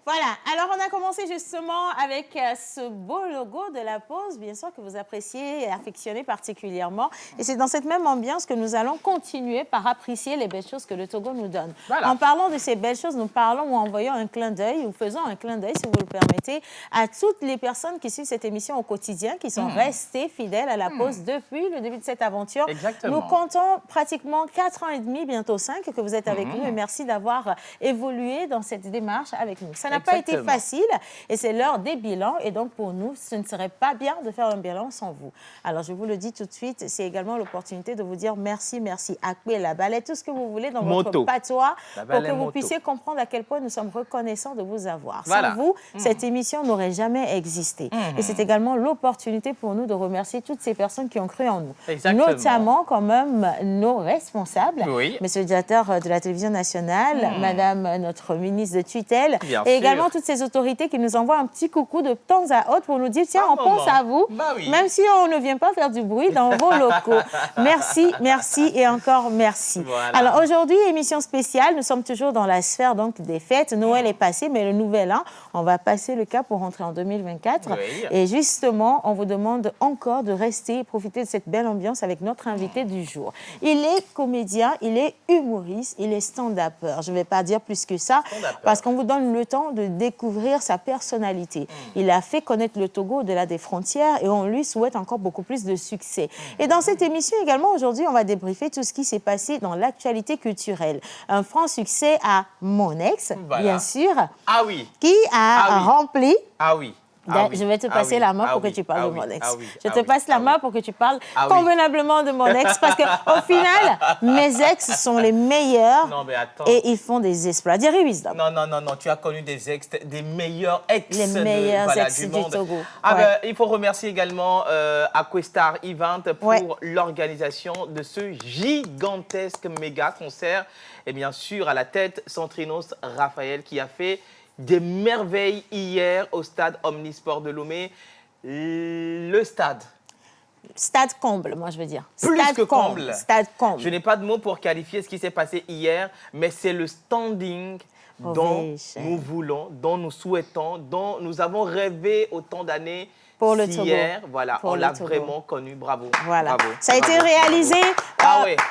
Voilà, alors on a commencé justement avec ce beau logo de la pause, bien sûr que vous appréciez et affectionnez particulièrement. Et c'est dans cette même ambiance que nous allons continuer par apprécier les belles choses que le Togo nous donne. Voilà. En parlant de ces belles choses, nous parlons ou envoyons un clin d'œil, ou faisons un clin d'œil, si vous le permettez, à toutes les personnes qui suivent cette émission au quotidien, qui sont restées fidèles à la pause depuis le début de cette aventure. Exactement. Nous comptons pratiquement 4 ans et demi, bientôt 5, que vous êtes avec nous. Et merci d'avoir évolué dans cette démarche avec nous. Ça n'a pas été facile et c'est l'heure des bilans. Et donc, pour nous, ce ne serait pas bien de faire un bilan sans vous. Alors, je vous le dis tout de suite, c'est également l'opportunité de vous dire merci, merci. Akwe, la balai, tout ce que vous voulez dans votre patois pour que vous puissiez comprendre à quel point nous sommes reconnaissants de vous avoir. Sans vous, cette émission n'aurait jamais existé. Et c'est également l'opportunité pour nous de remercier toutes ces personnes qui ont cru en nous. Notamment, quand même, nos responsables, Monsieur le directeur de la télévision nationale, Madame notre ministre de tutelle, et également toutes ces autorités qui nous envoient un petit coucou de temps à autre pour nous dire, tiens, on pense à vous, même si on ne vient pas faire du bruit dans vos locaux. Merci, merci et encore merci. Voilà. Alors aujourd'hui, émission spéciale, nous sommes toujours dans la sphère donc, des fêtes. Noël est passé, mais le nouvel an, on va passer le cap pour rentrer en 2024. Et justement, on vous demande encore de rester et profiter de cette belle ambiance avec notre invité du jour. Il est comédien, il est humoriste, il est stand-upper. Je ne vais pas dire plus que ça, parce qu'on vous donne le temps de découvrir sa personnalité. Il a fait connaître le Togo au-delà des frontières et on lui souhaite encore beaucoup plus de succès. Et dans cette émission également, aujourd'hui, on va débriefer tout ce qui s'est passé dans l'actualité culturelle. Un franc succès à Mon Ex, bien sûr, qui a rempli... Je vais te passer la main pour que tu parles de Mon Ex. Je te passe la main pour que tu parles convenablement de Mon Ex, parce qu'au final, mes ex sont les meilleurs et ils font des exploits. Jerry Wisdom. Non, tu as connu des ex, des meilleurs ex les meilleurs ex du Togo. Il faut remercier également Aquestar Event pour l'organisation de ce gigantesque méga concert. Et bien sûr, à la tête, Centrinos Raphaël qui a fait des merveilles hier au stade Omnisport de Lomé. Le stade. Stade comble, moi je veux dire. Plus stade que comble. Stade comble. Je n'ai pas de mots pour qualifier ce qui s'est passé hier, mais c'est le standing dont nous voulons, dont nous souhaitons, dont nous avons rêvé autant d'années. Pour le Togo. Hier, voilà, on l'a vraiment connu. Bravo. Voilà. Bravo. Ça a été réalisé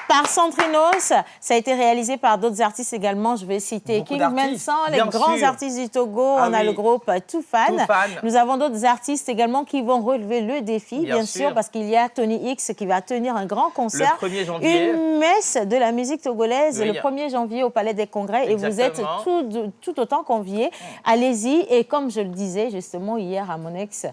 par Centrinos, ça a été réalisé par d'autres artistes également. Je vais citer King Manson, les grands artistes du Togo. On a le groupe Toufan. Nous avons d'autres artistes également qui vont relever le défi, bien sûr, parce qu'il y a Tony X qui va tenir un grand concert. Le 1er janvier. Une messe de la musique togolaise le 1er janvier au Palais des Congrès. Et vous êtes tout autant conviés. Allez-y. Et comme je le disais justement hier à Mon Ex,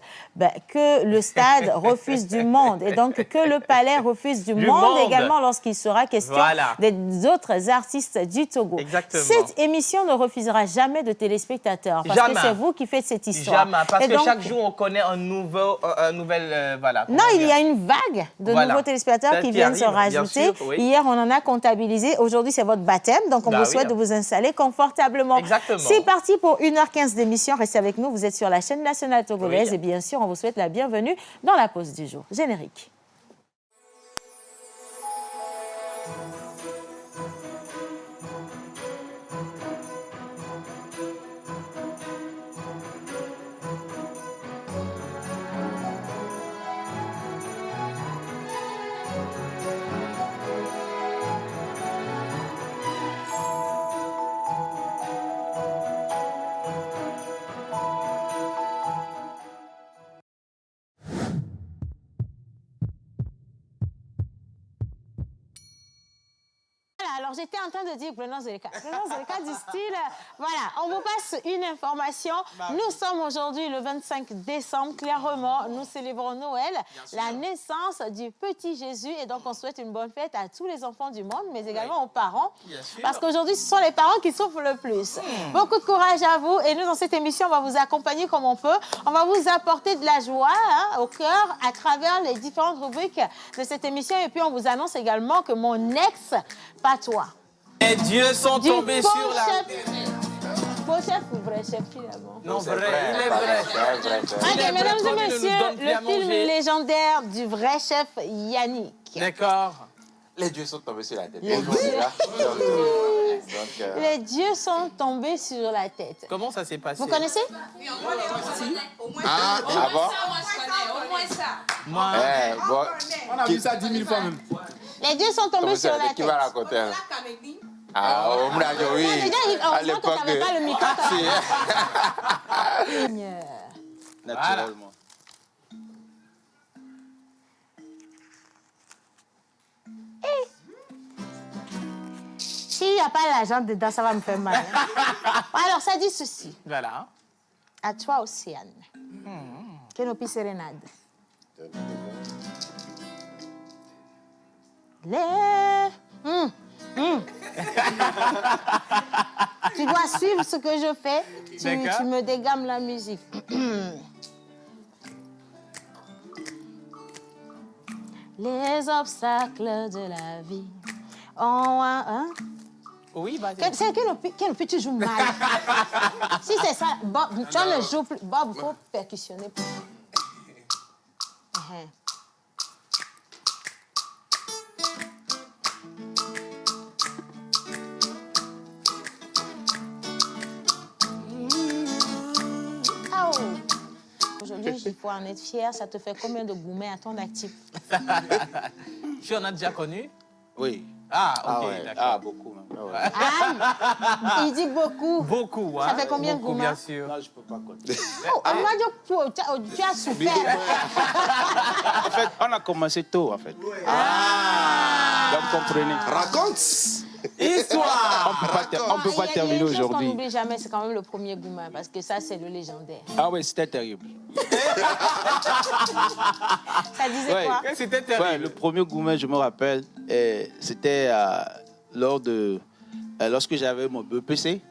que le stade refuse du monde et donc que le palais refuse du monde également lorsqu'il sera question des autres artistes du Togo. Exactement. Cette émission ne refusera jamais de téléspectateurs parce que c'est vous qui faites cette histoire. Jamais, parce que chaque jour on connaît un nouvel non, il y a une vague de nouveaux téléspectateurs qui viennent se rajouter. Hier, on en a comptabilisé. Aujourd'hui, c'est votre baptême, donc on vous souhaite de vous installer confortablement. Exactement. C'est parti pour 1h15 d'émission. Restez avec nous. Vous êtes sur la chaîne nationale togolaise et bien sûr, on vous souhaite la bienvenue dans la pause du jour. Générique. Alors, j'étais en train de dire Prenons Zeleka. Prenons Zeleka du style, voilà, on vous passe une information. Nous sommes aujourd'hui le 25 décembre, clairement, nous célébrons Noël, la naissance du petit Jésus. Et donc, on souhaite une bonne fête à tous les enfants du monde, mais également aux parents. Parce qu'aujourd'hui, ce sont les parents qui souffrent le plus. Beaucoup de courage à vous. Et nous, dans cette émission, on va vous accompagner comme on peut. On va vous apporter de la joie au cœur à travers les différentes rubriques de cette émission. Et puis, on vous annonce également que mon ex, pas toi. Les dieux sont tombés sur la... Faux chef ou vrai chef, finalement? Non, vrai, il est vrai. Ok, mesdames et messieurs, le film légendaire du vrai chef Yannick. D'accord. Les dieux sont tombés sur la tête. Donc, Les dieux sont tombés sur la tête. Comment ça s'est passé? Vous connaissez? ah bon? Au moins ça. Moi, Bon, On a vu ça 10 000 fois même. Les dieux sont tombés sur la qui va tête. raconter? Ah, on me l'a dit, oui. À Heureusement que tu n'avais pas le micro. Seigneur. Naturellement. S'il n'y a pas l'argent dedans, ça va me faire mal. Hein. Alors, ça dit ceci. voilà. À toi, Océane. Kenopi Sérénade. Les... Tu dois suivre ce que je fais. Tu me dégammes la musique. Les obstacles de la vie ont un... Oui, bah, C'est Kenopi, tu joues mal. Si c'est ça, Bob, tu ne joues plus. Bob, il faut percussionner. Aujourd'hui, il faut en être fier. Ça te fait combien de gourmets à ton actif? Tu en as déjà connu? Oui. Ah, ok, ouais. d'accord. Beaucoup même. Il dit beaucoup. Beaucoup, hein? Ça fait combien de Beaucoup, gourmets? bien sûr. Non, je ne peux pas compter. Tu as souffert. En fait, on a commencé tôt, en fait. Donc, comprenez. Raconte. Histoire! On ne peut pas terminer Il y a une chose qu'on aujourd'hui. n'oublie jamais, c'est quand même le premier gourmet, parce que ça, c'est le légendaire. Ah oui, c'était terrible. Ça disait quoi? C'était Ouais, terrible. le premier gourmet, je me rappelle, c'était lorsque j'avais mon BPC.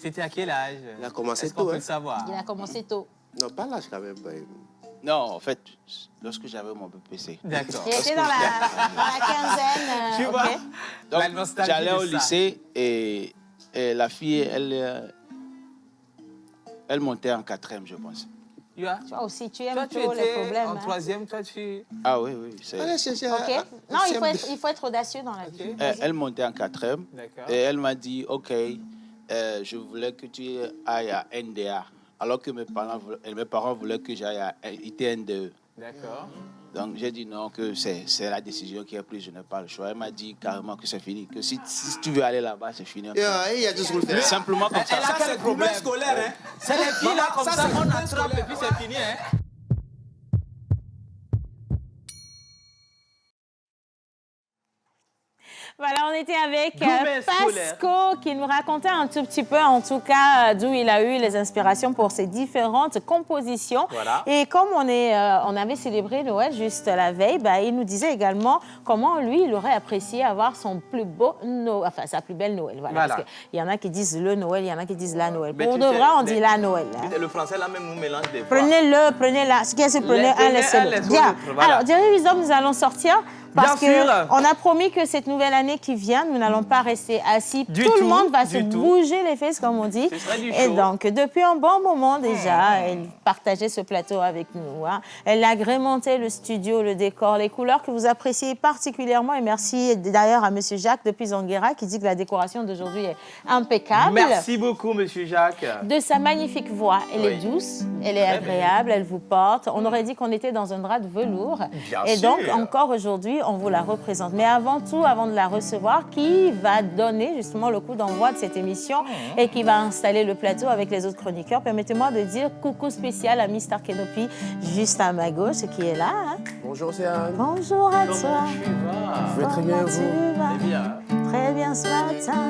C'était à quel âge? Il a commencé Est-ce qu'on tôt, peut hein? le savoir? Il a commencé tôt. Non, pas l'âge quand même. Non, en fait, lorsque j'avais mon BPC. D'accord. Il était dans la quinzaine. Tu vois? ok. Donc, La nostalgie j'allais de au ça. lycée et la fille, elle montait en 4e, je pense. Tu vois? Tu vois aussi, tu Toi, aimes tu trop les étais problèmes. en hein. 3e, toi, tu... Ah oui, oui. Allez chercher Ok. Non, il faut être audacieux dans la vie. Elle montait en 4e D'accord. et elle m'a dit, OK, je voulais que tu ailles à NDA, alors que mes parents voulaient que j'aille à ITNDE. D'accord. Donc j'ai dit non, que c'est la décision qui est prise, je n'ai pas le choix. Elle m'a dit carrément que c'est fini, que si tu veux aller là-bas, c'est fini. Il y a juste le faire. Simplement comme ça. Elle a quel problème scolaire, hein? C'est les filles là, comme ça, on attrape et puis c'est fini, hein? Voilà, on était avec Gourmet scolaire. Pasco qui nous racontait un tout petit peu, en tout cas, d'où il a eu les inspirations pour ses différentes compositions. Voilà. Et comme on avait célébré Noël juste la veille, bah, il nous disait également comment lui, il aurait apprécié avoir son plus beau Noël, enfin sa plus belle Noël. Voilà. Parce qu'il y en a qui disent le Noël, il y en a qui disent la Noël. Mais Pour tu de sais, vrai, on dit la Noël. Hein. Le français là même nous mélange des fois. Prenez-le, prenez-la. Ce qui est, c'est prenez un, laissez-le. Bien. Voilà. Alors, Jerry Wisdom, nous allons sortir. Parce Bien sûr. qu'on a promis que cette nouvelle année qui vient, nous n'allons pas rester assis. Du tout le tout, monde va du se tout. bouger les fesses, comme on dit. Ce serait du Et chaud. donc, depuis un bon moment déjà, elle partageait ce plateau avec nous. Hein. Elle agrémentait le studio, le décor, les couleurs que vous appréciez particulièrement. Et merci d'ailleurs à M. Jacques depuis Zanguera qui dit que la décoration d'aujourd'hui est impeccable. Merci beaucoup, Monsieur Jacques. De sa magnifique voix. Elle est douce, elle est agréable, elle vous porte. On aurait dit qu'on était dans un drap de velours. Bien et sûr. donc, encore aujourd'hui, on vous la représente. Mais avant tout, avant de la recevoir, qui va donner justement le coup d'envoi de cette émission et qui va installer le plateau avec les autres chroniqueurs, permettez-moi de dire coucou spécial à Mr. Kenopi, juste à ma gauche, qui est là. Hein. Bonjour, c'est Anne. Bonjour à toi. Comment tu vas? Je vais très bien, Comment vous? tu vas? C'est bien. Très bien ce matin,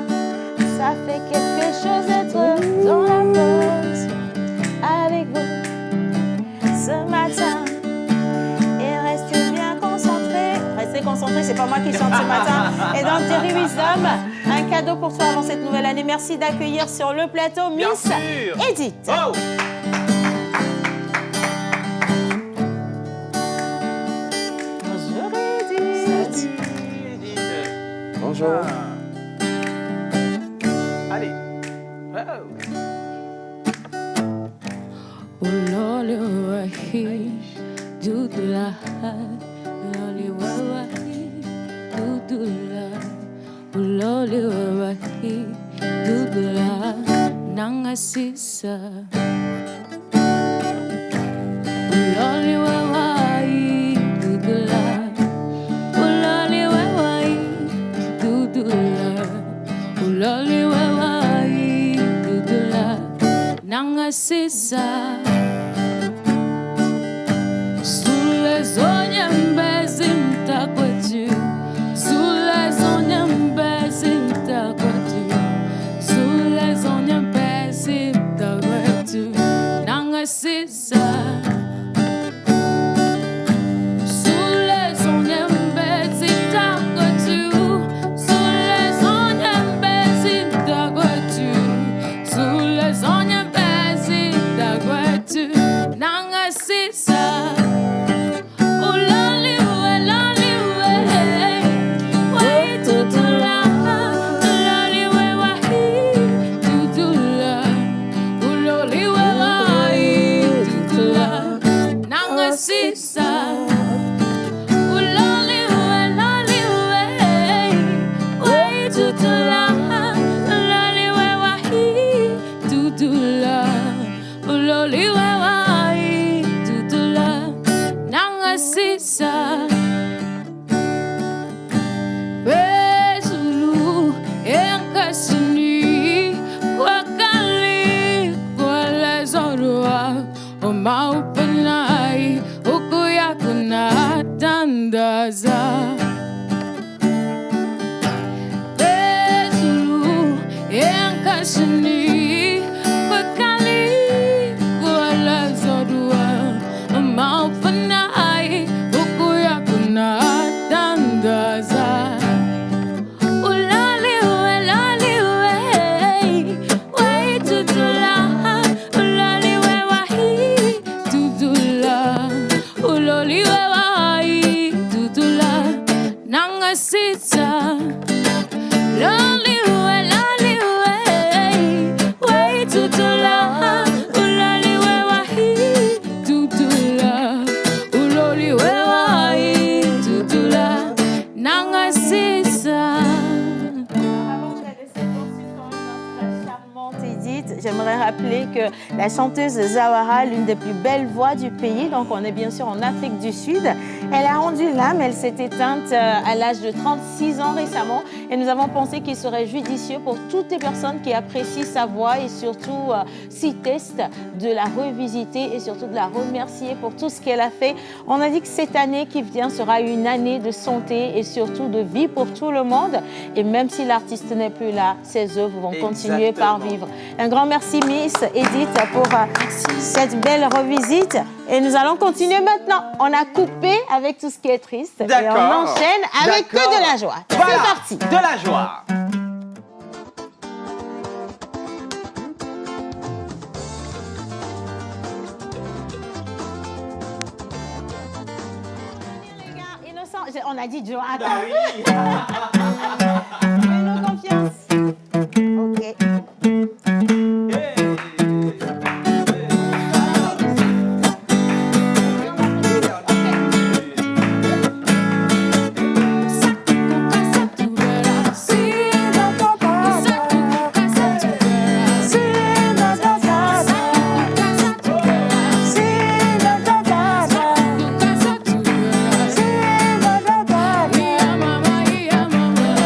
ça fait quelque chose d'être dans la pause avec vous ce matin. Et restez bien concentrés. Restez concentrés, c'est pas moi qui chante ce matin. Et donc, Jerry Wisdom, un cadeau pour toi avant cette nouvelle année. Merci d'accueillir sur le plateau Bien Miss sûr. Edith. Oh! Bonjour Edith. Bonjour. Allez. Oh. Ulole wahi dudula Ulole wahi dudula Ulole wahi tutula nangasisa uloli wewai tutula uloli wewai tutula uloli wewai tutula nangasisa sulle zogne mbezi mtakwetu sulle zogne mbezi mtakwetu sulle zogne mbezi mtakwetu nangasisa sulle zogne mbezi mtakwetu sulle zogne mbezi mtakwetu sulle zogne mbezi mtakwetu nangasisa Maupenai ukuyakuna tandaza Bezulu yankashini bakali kuala zodua Maupenai ukuyakuna tandaza Sita, lonely way to tula, ulali way wahi to tula, uloli way wahi to tula, nanga sita. J'aimerais rappeler que la chanteuse Zawara, l'une des plus belles voix du pays, donc on est bien sûr en Afrique du Sud, elle a rendu l'âme, elle s'est éteinte à l'âge de 36 ans récemment et nous avons pensé qu'il serait judicieux pour toutes les personnes qui apprécient sa voix et surtout s'y testent de la revisiter et surtout de la remercier pour tout ce qu'elle a fait. On a dit que cette année qui vient sera une année de santé et surtout de vie pour tout le monde et même si l'artiste n'est plus là, ses œuvres vont continuer par vivre. Un grand merci Miss Edith pour cette belle revisite. Et nous allons continuer maintenant. On a coupé avec tout ce qui est triste. Et on enchaîne avec que de la joie. Voilà, c'est parti. De la joie. Innocent, on a dit joie. Bah oui. Fais-nous confiance. Ok. Yeah, mama, yeah, mama.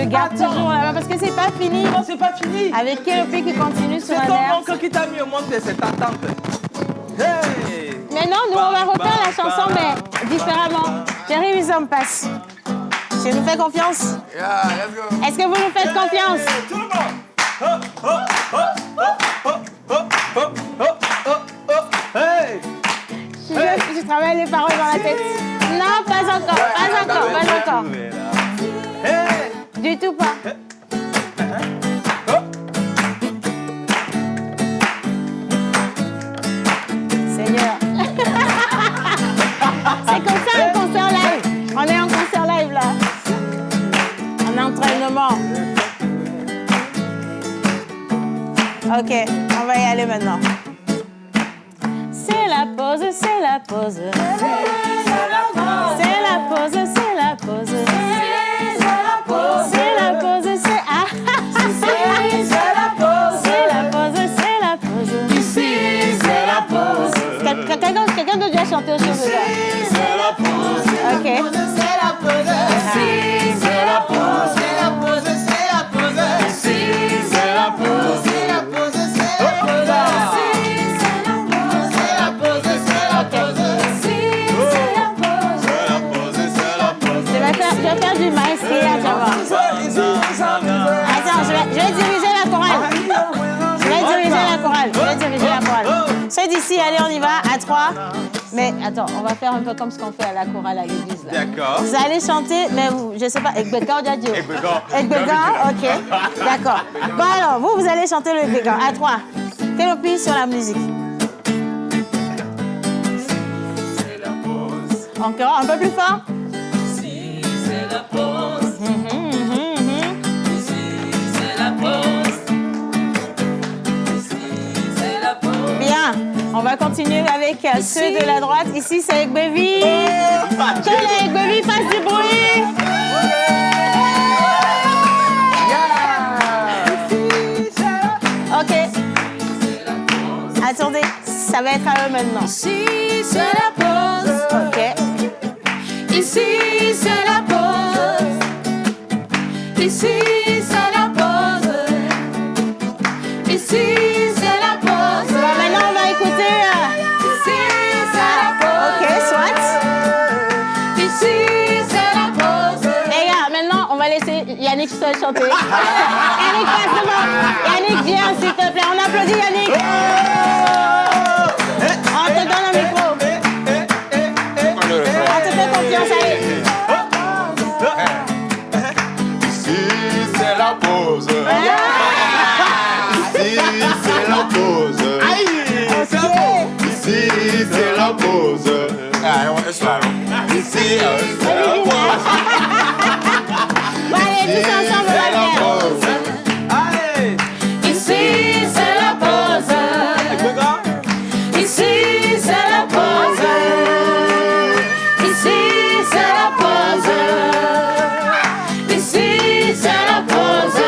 garde toujours là-bas parce que c'est pas fini. Non, c'est pas fini. Avec Kélopi qui continue sur C'est un ton air. oncle qui t'a mis au monde de cette attente. Hey. Mais non, nous, on va refaire la chanson, mais différemment. Jerry Wissam passe. Tu nous fais confiance? Yeah, let's go. Est-ce que vous nous faites confiance? Tout le monde. Hey. Je travaille les paroles dans la tête. Non, pas encore, pas encore, pas encore. Hey. Du tout pas. Seigneur. C'est comme ça un concert live. On est en concert live là. En entraînement. Ok, on va y aller maintenant. C'est la pause, c'est la pause. C'est la pause, c'est la pause. C'est la pause, c'est ah. C'est la pause, c'est la pause, c'est la pause. Ici, c'est la pause. Quelqu'un doit déjà chanter au show de là. C'est la pause. Ok. C'est la pause. Ici, C'est la pause. C'est la pause. C'est la pause. Ici, c'est la pause. C'est la pause. C'est la pause. C'est la pause. C'est la pause. Je vais faire du maestria, tu vas voir. Attends, je vais diriger la chorale. Je vais diriger la chorale. Ceux d'ici, allez, on y va, à 3. Mais attends, on va faire un peu comme ce qu'on fait à la chorale à l'église. D'accord. Vous allez chanter, mais vous, je sais pas, Ekbeka ou Diadio? Ekbeka, ok. D'accord. Bon alors, vous allez chanter le Ekbeka, à 3. Kélopi sur la musique. Encore, un peu plus fort. Bien, on va continuer avec ceux de la droite. Ici, c'est avec Baby. Que les Baby fassent du bruit. Ok. Attendez, ça va être à eux maintenant. Ici, c'est la pause. Ok. Ici, c'est la pause. Ici, c'est la pause. Ici, c'est la pause. Bon, maintenant, on va écouter. Ici, c'est la pause. Ok, soit. Ici, c'est la pause. Les gars, maintenant, on va laisser Yannick seul chanter. Yannick, passe devant. Yannick, viens, s'il te plaît. On applaudit Yannick. On te donne un micro. On te fait confiance, allez. Ici, c'est la pause. Ici, c'est la pause. Ici, c'est la pause. Ici, Bon, allez, tous ensemble, on va le faire. Allez. Ici, c'est la pause. Ici, c'est la pause. Ici, c'est la pause. Ici, c'est la pause.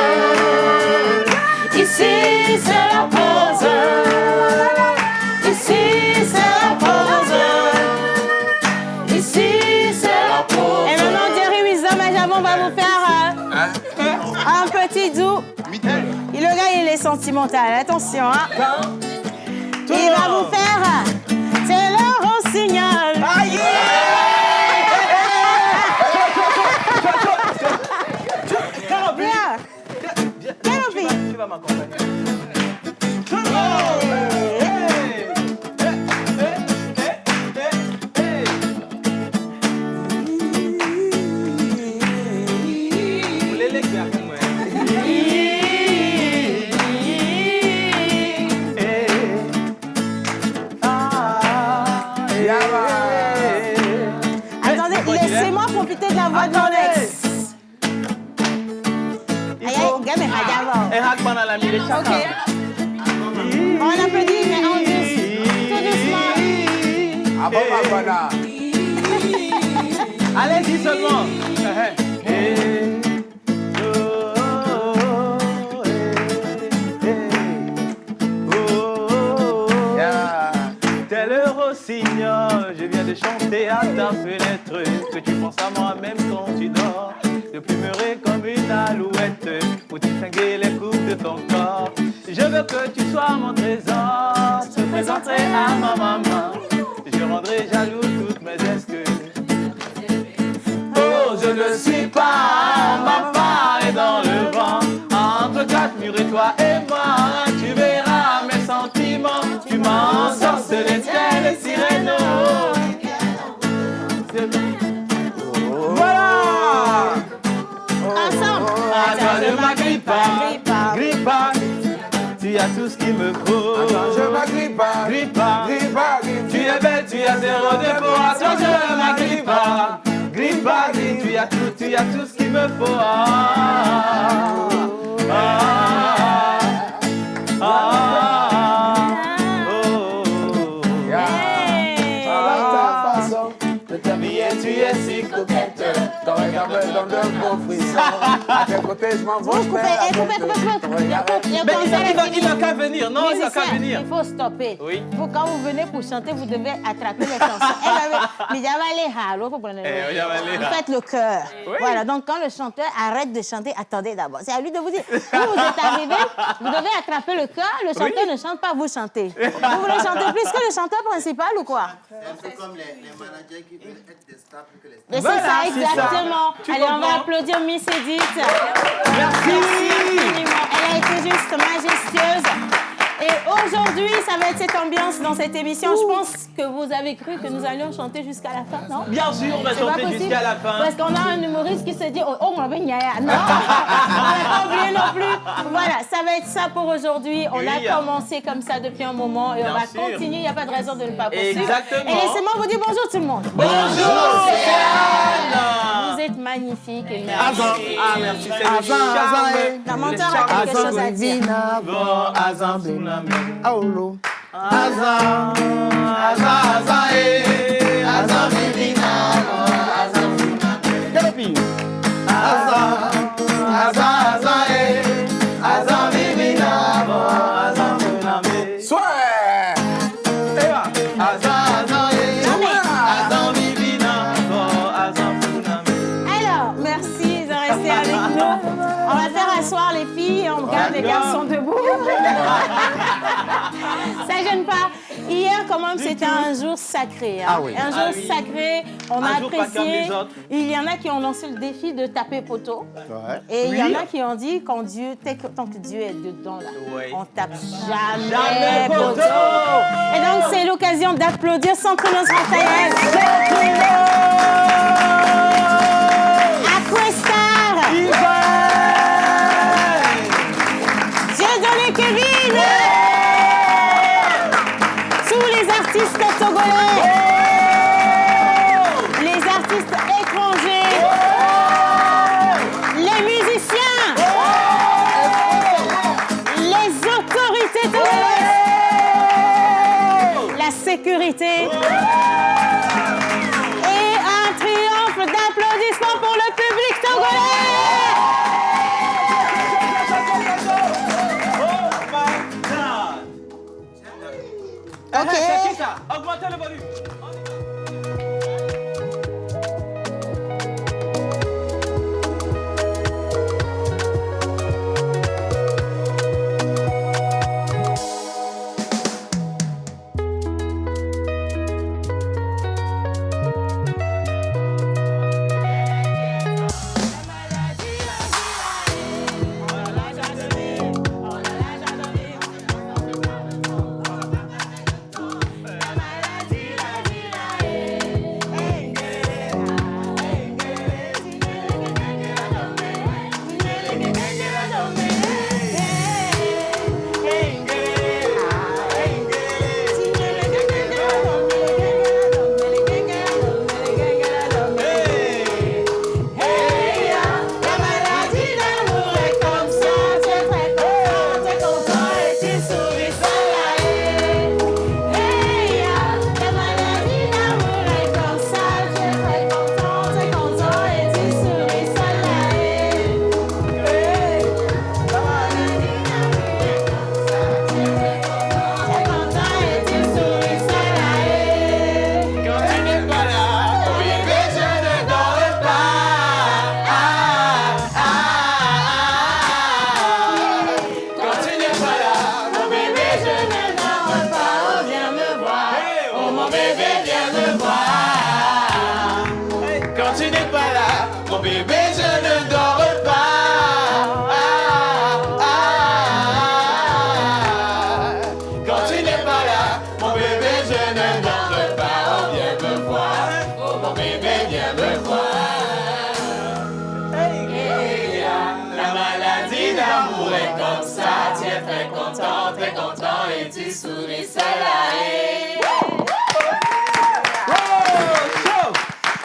Ici, c'est la pause. Ici, c'est la pause. Ici, c'est la pause. Et maintenant, Jerry Wissam et Javon va vous faire un petit doux. Et le gars, il est sentimental. Attention, hein. Il va vous faire. C'est le rossignol. Bien. Kélopi. Tu vas m'accompagner. Attendez, laissez-moi profiter de la voix de mon ex. Aïe, aïe, gars, mais regarde. Ok. On applaudit, mais en douce. Tout doucement. Allez-y seulement. Tel le rossignol, je viens de chanter à ta fenêtre que tu penses à moi même quand tu dors, de plumerer comme une alouette. et les coups de ton corps. Je veux que tu sois mon trésor. Je présenterai à ma maman. Je rendrai jaloux toutes mes excuses. Oh, je ne suis pas, ma part est dans le vent. Entre quatre murs et toi et moi, tu verras mes sentiments. Tu m'en sorceles telle sirène. Voilà! Ensemble. Attends, ne m'agrippe pas, grippe pas. Tu as tout ce qu'il me faut. Attends, je m'agrippe pas. Grippe pas. Grippe pas, grippe. Tu es belle, tu as zéro défaut. Attends, je ne m'agrippe pas. Grippe pas, grippe. Tu as tout ce qu'il me faut. Ah, ah, ah, ah, oh, Hey. Avec ta façon de t'habiller, tu es si coquette. Ton regard me donne de beaux frissons. À tes côtés, je m'en vais. Mais il n'a qu'à venir, non, il n'a qu'à venir. Il faut stopper. Oui. Quand vous venez pour chanter, vous devez attraper les chansons. Vous faites le chœur. Oui. Voilà, donc quand le chanteur arrête de chanter, attendez d'abord. C'est à lui de vous dire. Quand vous êtes arrivé, vous devez attraper le chœur. Le chanteur ne chante pas, vous chantez. Vous voulez chanter plus que le chanteur principal ou quoi? C'est un peu comme les managers qui veulent être des stars plus que les stars. Mais Voilà, c'est ça, c'est ça. exactement. Tu Allez, on va comprends? applaudir Miss Edith. Merci. Infiniment. Elle a été juste majestueuse. Et aujourd'hui, ça va être cette ambiance dans cette émission. Je pense que vous avez cru que nous allions chanter jusqu'à la fin, non? Bien sûr, on va C'est pas chanter possible. jusqu'à la fin. Parce qu'on a un humoriste qui se dit oh, on va venir. Non, on n'a pas oublié non plus. Voilà, ça va être ça pour aujourd'hui. On Oui. a commencé comme ça depuis un moment et on Bien va sûr. continuer. Il n'y a pas de raison de ne pas poursuivre. Exactement. Et laissez-moi vous dire bonjour tout le monde. Bonjour, Céane. Vous êtes magnifiques et Ah, merveilleux. merci, c'est le charme. La menteur a quelque chose à dire. Bon, Azan, Tsunami. Aolo. Azan, Azan, Azan, eh. Azan, Vivina. Azan, Tsunami. Galopine. Azan, Azan, Azan, eh. Azan, Vivina. Azan, Tsunami. Soit. Eva. Azan, Azan, eh. Azan, Vivina. Azan, Tsunami. Alors, merci de rester avec nous. On va faire asseoir les filles et on garde les garçons debout. Ça gêne pas. Hier, quand même, c'était un jour sacré. Hein. Ah oui. Un jour Ah oui. sacré. On Un a jour pas comme apprécié. les autres. Il y en a qui ont lancé le défi de taper poteau. Ouais. Et il y Oui. en a qui ont dit tant que Dieu est dedans, là, Oui. on tape Jamais jamais poteau. poteau. Et donc, c'est l'occasion d'applaudir Centrinos Raphaël. Aquestar. Dieudonné Kevin. Tous les artistes togolais. Les artistes étrangers. Les musiciens. Les autorités togolaises. La sécurité. Et un triomphe d'applaudissements pour le public togolais. Ok. Shakira, augmentez le volume. est comme ça, tu es très content et tu souris, c'est la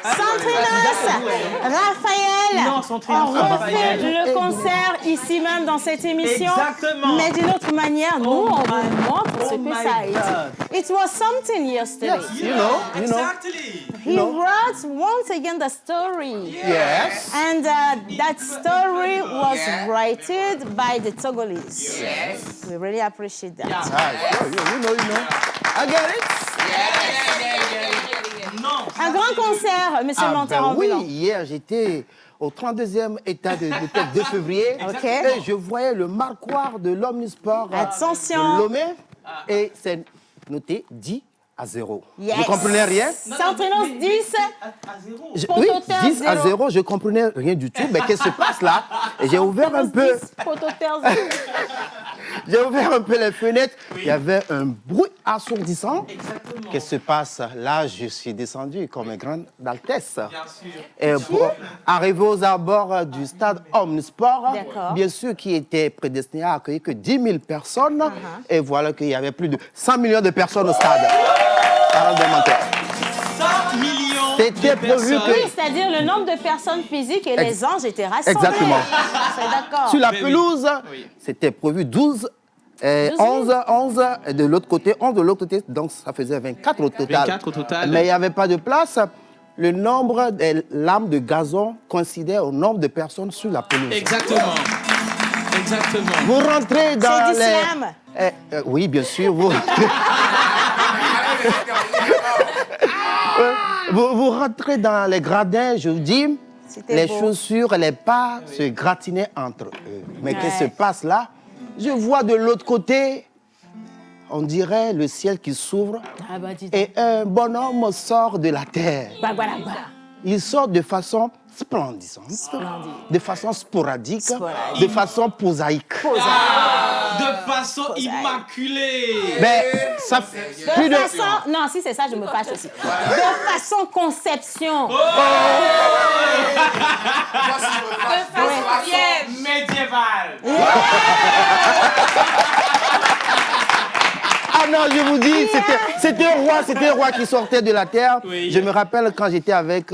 Centrinos, Raphaël, Non, Centrinos, on refait Raphaël. le concert ici même dans cette émission. Exactement. Mais d'une autre manière, nous, on vous montre ce my que ça a été. God. It was something yesterday. You know. Exactly. He wrote once again the story. Yes. And that story was written by the Togolese. Yes. We really appreciate that. You know. I get it. Non. Un grand concert, Monsieur Montero. Oui, hier, j'étais au 32e état de 2 février. OK. Et je voyais le marquoir de l'Omnisport Attention. de Lomé. Et c'est noté 10-0. Yes. Je comprenais rien. Centrinos 10. Oui, Pototer 10-0, je comprenais rien du tout. Mais qu'est-ce qui se passe là? Et j'ai ouvert un peu. J'ai ouvert un peu les fenêtres. Il y avait un bruit assourdissant. Exactement. Qu'est-ce qui se passe? Là, je suis descendu comme un grand d'altesse. Bien sûr. Et pour arriver aux abords du stade Omnisport, D'accord. bien sûr, qui était prédestiné à accueillir que 10 000 personnes. Et voilà qu'il y avait plus de 100 millions de personnes au stade. Parole des menteurs. 100 millions C'était de prévu personnes. que- Oui, c'est-à-dire le nombre de personnes physiques et les anges étaient rassemblés. Exactement. C'est d'accord. Sur la Mais oui. pelouse, Oui. c'était prévu 12. 11 de l'autre côté, 11 de l'autre côté, donc ça faisait 24 au total. 24 au total. Mais il n'y avait pas de place. Le nombre des lames de gazon coïncidait au nombre de personnes sur la pelouse. Exactement. Exactement. Vous rentrez dans C'est du les... slam. Oui, bien sûr. Vous rentrez dans les gradins, je vous dis, C'était les beau. chaussures, les pas se gratinaient entre eux. Mais qu'est-ce qui se passe là? Je vois de l'autre côté, on dirait le ciel qui s'ouvre Ah bah dis donc. et un bonhomme sort de la terre. Bah, voilà, voilà. Il sort de façon splendissante, de façon sporadique, de façon prosaïque. De façon immaculée. Mais ça fait plus de... Non, si c'est ça, je me fâche aussi. De façon conception. Médiéval. Ah non, je vous dis, c'était un roi qui sortait de la terre. Oui. Je me rappelle quand j'étais avec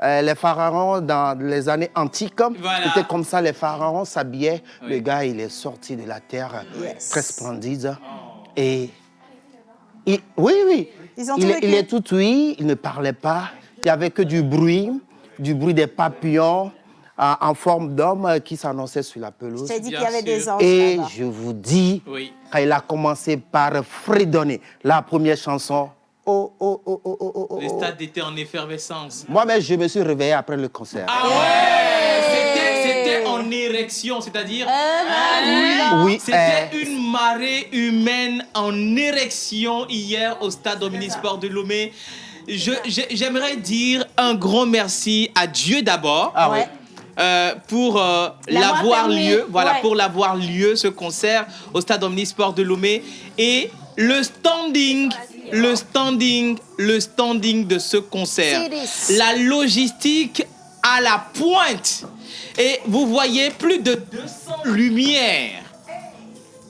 les pharaons dans les années antiques. Voilà. C'était comme ça, les pharaons s'habillaient. Le gars, il est sorti de la terre, très splendide. Et oui. Ils ont Il tout est vécu. tout oui, il ne parlait pas. Il n'y avait que du bruit des papillons en forme d'homme qui s'annonçaient sur la pelouse. J'ai dit Bien qu'il y avait des sûr. anges Et là-bas. je vous dis, Oui. quand il a commencé par fredonner la première chanson, oh. Le stade était en effervescence. Moi-même, je me suis réveillé après le concert. Ah ouais. C'était en érection, c'est-à-dire... Oui, C'était une marée humaine en érection hier au stade Omnisport de Lomé. J'aimerais dire un grand merci à Dieu d'abord. Ah oui. Pour L'avoir l'avoir permis, lieu, voilà, ouais. pour l'avoir lieu ce concert au stade Omnisport de Lomé et le standing de ce concert, la logistique à la pointe et vous voyez plus de 200 lumières.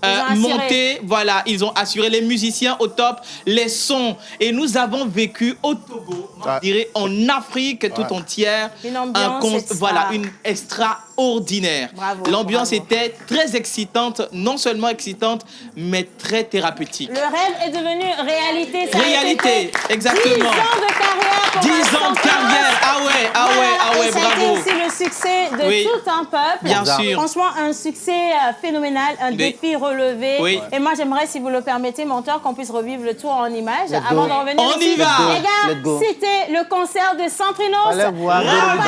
Ils ont assuré. Monter, voilà, ils ont assuré les musiciens au top, les sons. Et nous avons vécu au Togo, moi, je dirais en Afrique tout entière, Une ambiance voilà, une extraordinaire. Bravo, L'ambiance bravo. était très excitante, non seulement excitante, mais très thérapeutique. Le rêve est devenu réalité. Ça a Réalité, été fait exactement. 10 ans de carrière. pour 10 Vincent ans de carrière, Voilà, et ça a été bravo. aussi le succès de Oui. tout un peuple. Bien sûr. Franchement, un succès phénoménal, un défi relevé. Oui. Et moi, j'aimerais, si vous le permettez, Monteur, qu'on puisse revivre le tour en images Let's avant go. de revenir On y ici. va. Les gars, Let's go. c'était le concert de Centrinos. Allez voir, danser.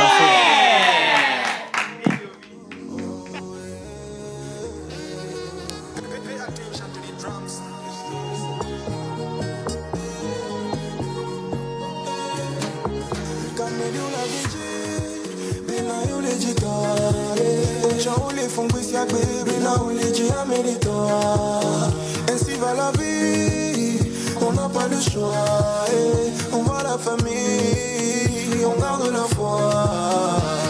Ainsi va la vie, on n'a pas le choix. On voit la famille, on garde la foi.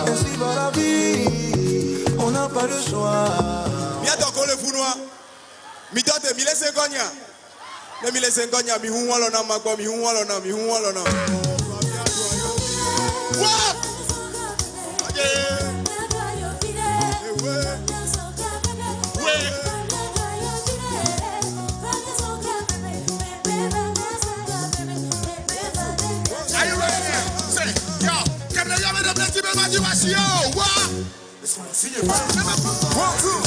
Ainsi va la vie, on n'a pas le choix. Mi dote, mi laisse gonya. Mi laisse gonya, mi hu walo na magbo, mi hu walo na, mi hu walo na. What? Are you ready? Say, yo, come on, y'all the best people you watch, yo, what? Let's see you. 1, 2.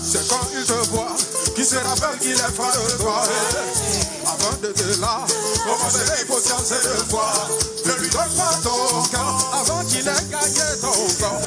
C'est quand il te voit qu'il se rappelle qu'il est fan de toi. Avant de te là, comment il faut chancer de foi. Ne lui donne pas ton cœur avant qu'il ait gagné ton corps.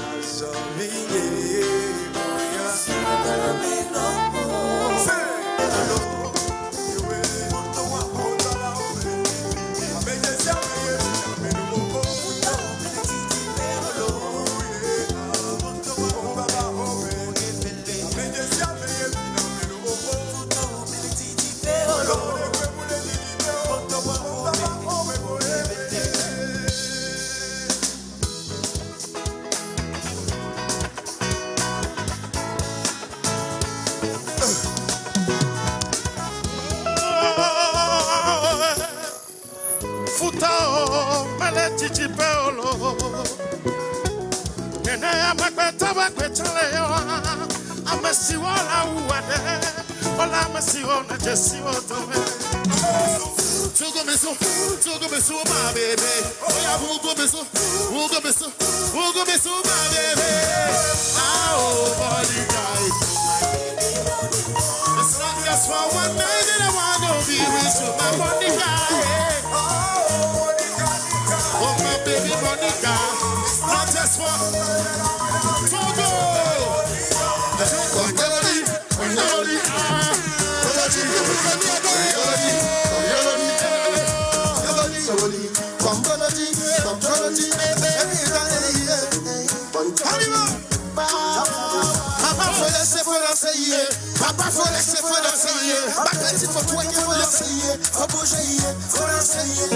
Papa, faut laisser, faut l'enseigner. Ma petite, faut toi, faut l'enseigner. Faut bouger, faut l'enseigner.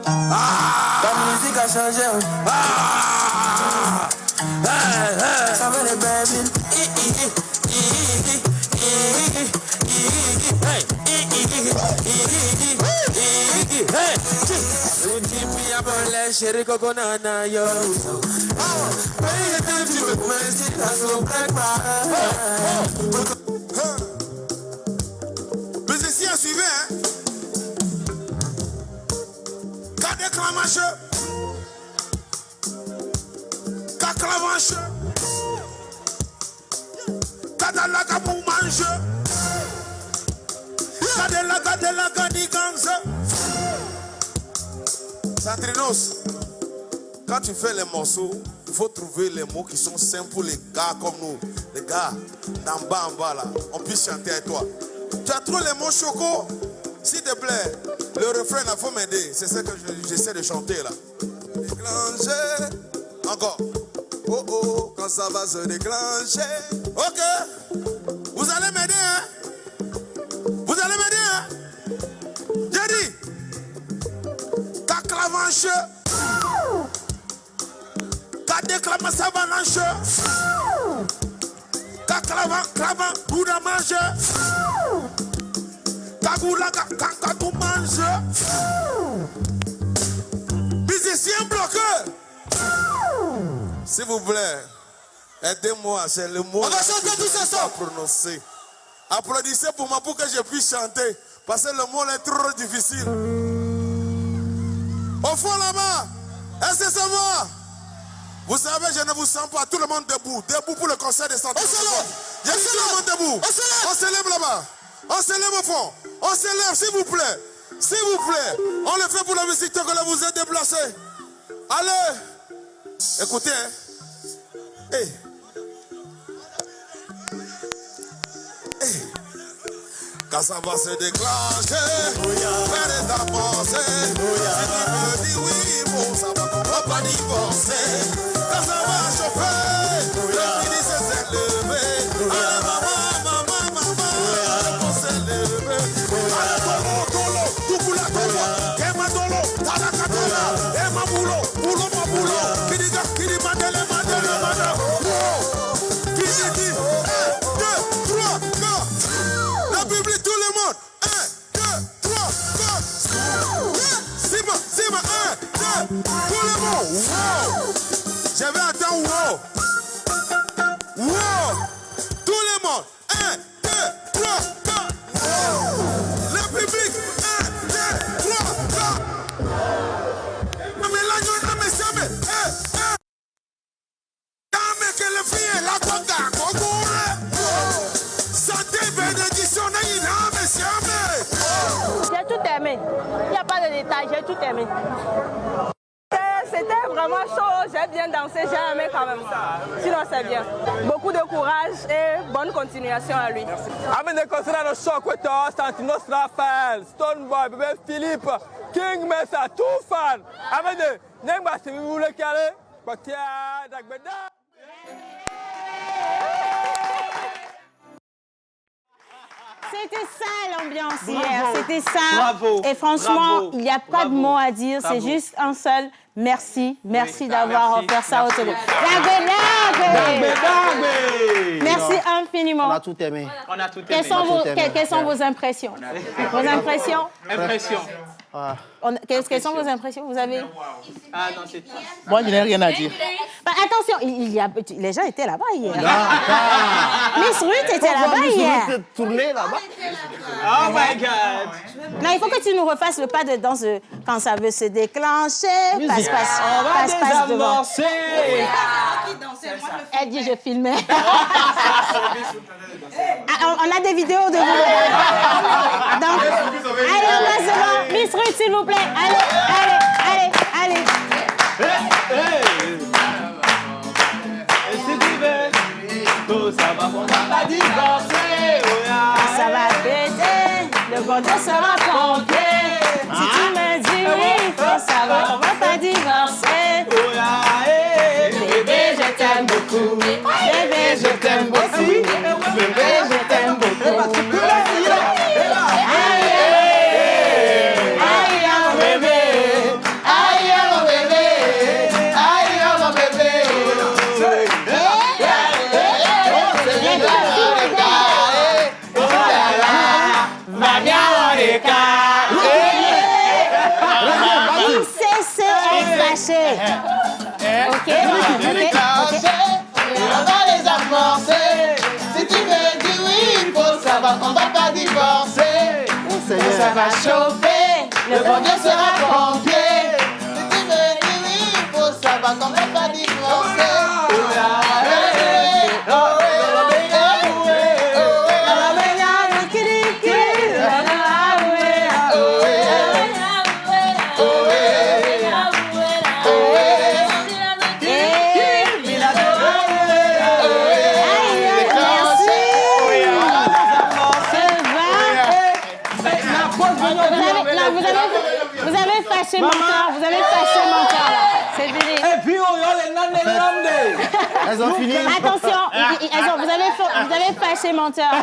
La musique a changé. Ça va les baby. Chérie Coco Nana, yo. Musicien, suivez, hein. Gardez clamache. Caclavache. Cadalaga pour manger. Cadalaga ni ganze. Santrinos, quand tu fais les morceaux, il faut trouver les mots qui sont simples pour les gars comme nous. Les gars, d'en bas en bas là, on puisse chanter avec toi. Tu as trop les mots choco. S'il te plaît, le refrain là, faut m'aider. C'est ça que j'essaie de chanter là. Déclencher. Encore. Oh oh, quand ça va se déclencher. Ok. Vous allez m'aider, hein? Vous allez m'aider, hein? J'ai dit. Caclavanche. Cadéclama savananche. Caclavan, bouda mange. Kagoula, kakadou mange. Musicien bloqué. S'il vous plaît, aidez-moi, c'est le mot. On va chanter tous ensemble. Prononcer. Applaudissez pour moi pour que je puisse chanter. Parce que le mot est trop difficile. Au fond là-bas, est-ce que c'est moi? Vous savez, je ne vous sens pas. Tout le monde debout. Debout pour le concert des centres. On se lève. Il y a tout le monde debout. On se lève là-bas. On se lève au fond. On se lève, s'il vous plaît. S'il vous plaît. On le fait pour la musique que vous êtes déplacé. Allez. Écoutez, hein. Hey. Quand ça va se déclencher, faire des avancées. Si tu me dis oui, bon, ça va, on va pas divorcer. Quand ça va chauffer, le midi c'est s'élever. Allez, maman, on s'élever. Allez, tolo, tout pour la tolo. Kema tolo, talakatola. Et ma boulot, ma boulot. Kidi madele. Kidi, 1, 2, 3, 4. La Bible, tout le monde. 1, 2, 3, 4. Sima, 1, 2, tout le monde. Wow. Je vais attendre wow. Wow. Tout le monde. 1, 2, 3, 4. Wow. Le public. 1, 2, 3, 4. Mais là, je ne me sais pas. Dame que le fille la conga, santé, bénédiction, j'ai tout aimé. Il n'y a pas de détails, j'ai tout aimé. C'était vraiment chaud, j'ai bien dansé, j'ai aimé quand même. Sinon, c'est bien. Beaucoup de courage et bonne continuation à lui. Amen de concert no choc with us, Santinos Raphael, Stoneboy, bébé Philippe, King Mesa, tout fan. Amen de Nemba, si vous voulez caler, Batia, Dagbeda. C'était ça l'ambiance hier, c'était ça. Bravo. Et franchement, Bravo. il n'y a pas de mots à dire, c'est juste un seul merci. Merci d'avoir offert ça au Togo. Merci infiniment. On a tout aimé. On a tout aimé. Quelles sont vos impressions? Vos impressions? Impression. Quelles sont vos impressions? Vous avez... Ah non, c'est... Moi, je n'ai rien à dire. Bah, attention, les gens étaient là-bas hier. Miss Ruth était là-bas hier. Miss Ruth tournée là-bas. Oh my God. Non, il faut que tu nous refasses le pas de danse quand ça veut se déclencher. Passe devant. Elle dit je filmais. On a des vidéos de vous. Donc, allez, on passe devant. Miss Ruth, s'il vous plaît. Allez. Ça va péter, le bon Dieu sera pompier. Si tu me dis oui, il faut savoir, on va pas divorcer. Bébé, je t'aime beaucoup. Bébé, je t'aime beaucoup. Bébé, je t'aime beaucoup. Ok. On va les amorcer. Si tu me dis oui, il faut savoir qu'on va pas divorcer. Ça va chauffer, le bon Dieu sera pompier. Si tu me dis oui, il faut savoir qu'on va pas divorcer. Vous avez fâché mon cœur. C'est fini. Et puis, on y a les nanes. Elles ont fini. Attention, vous avez fâché menteur.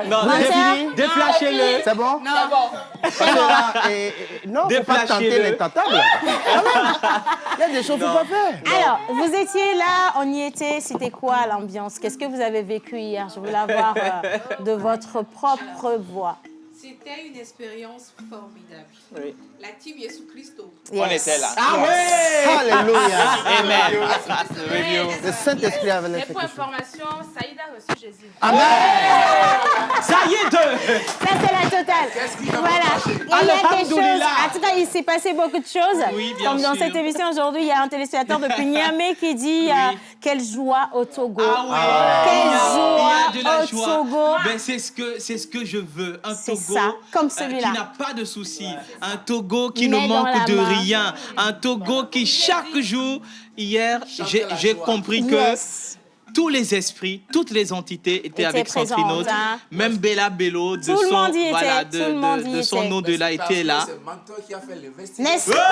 Non, déflashez-le. C'est bon? Non, bon. Non, faut pas tenter l'intentable. Il y a des choses qu'il ne faut pas faire. Alors, vous étiez là, on y était. C'était quoi l'ambiance? Qu'est-ce que vous avez vécu hier? Je voulais avoir de votre propre voix. C'était une expérience formidable. Oui. La team Jésus Christo. On était là. Ah ouais! Alléluia. Amen. Le Saint-Esprit avait Et fait pour quelque chose. information, Saïd a reçu Jésus. Amen. Ça y est, Ça, c'est la totale. Voilà. Il y a des choses. En tout cas, il s'est passé beaucoup de choses. Oui, bien Comme dans sûr. cette émission aujourd'hui, il y a un téléspectateur depuis Niamey qui dit quelle joie au Togo. Quelle joie au Togo. Ben, c'est ce que je veux. Un C'est Togo ça, comme celui-là. qui n'a pas de soucis. Un Togo qui Mais ne dans manque la de main. rien. Un Togo qui, chaque jour, hier, j'ai compris que Yes. tous les esprits, toutes les entités étaient avec Centrinos. Hein. Même Bella Bello, de tout son, le monde y était, voilà, tout le monde y de son était. nom de là, était là. C'est Mentor qui a fait l'investissement. N'est-ce pas?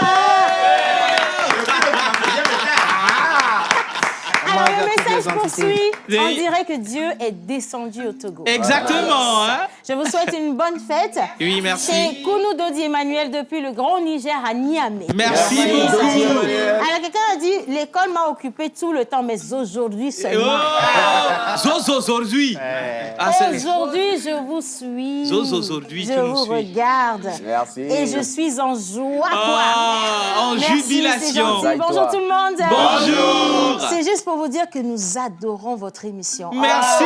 Alors, le message poursuit. On dirait que Dieu est descendu au Togo. Exactement. Hein? Je vous souhaite une bonne fête. Oui, merci. C'est Kounou Dodi Emmanuel depuis le Grand Niger à Niamey. Merci beaucoup. Alors, quelqu'un a dit, l'école m'a occupé tout le temps, mais aujourd'hui seulement. Zozo aujourd'hui. Aujourd'hui, je vous suis. Zozo aujourd'hui, je tu nous vous suis. regarde. Merci. Et je suis en joie. En Merci, jubilation. c'est gentil. Bonjour tout le monde. Bonjour. C'est juste pour vous dire que nous adorons votre émission. Merci.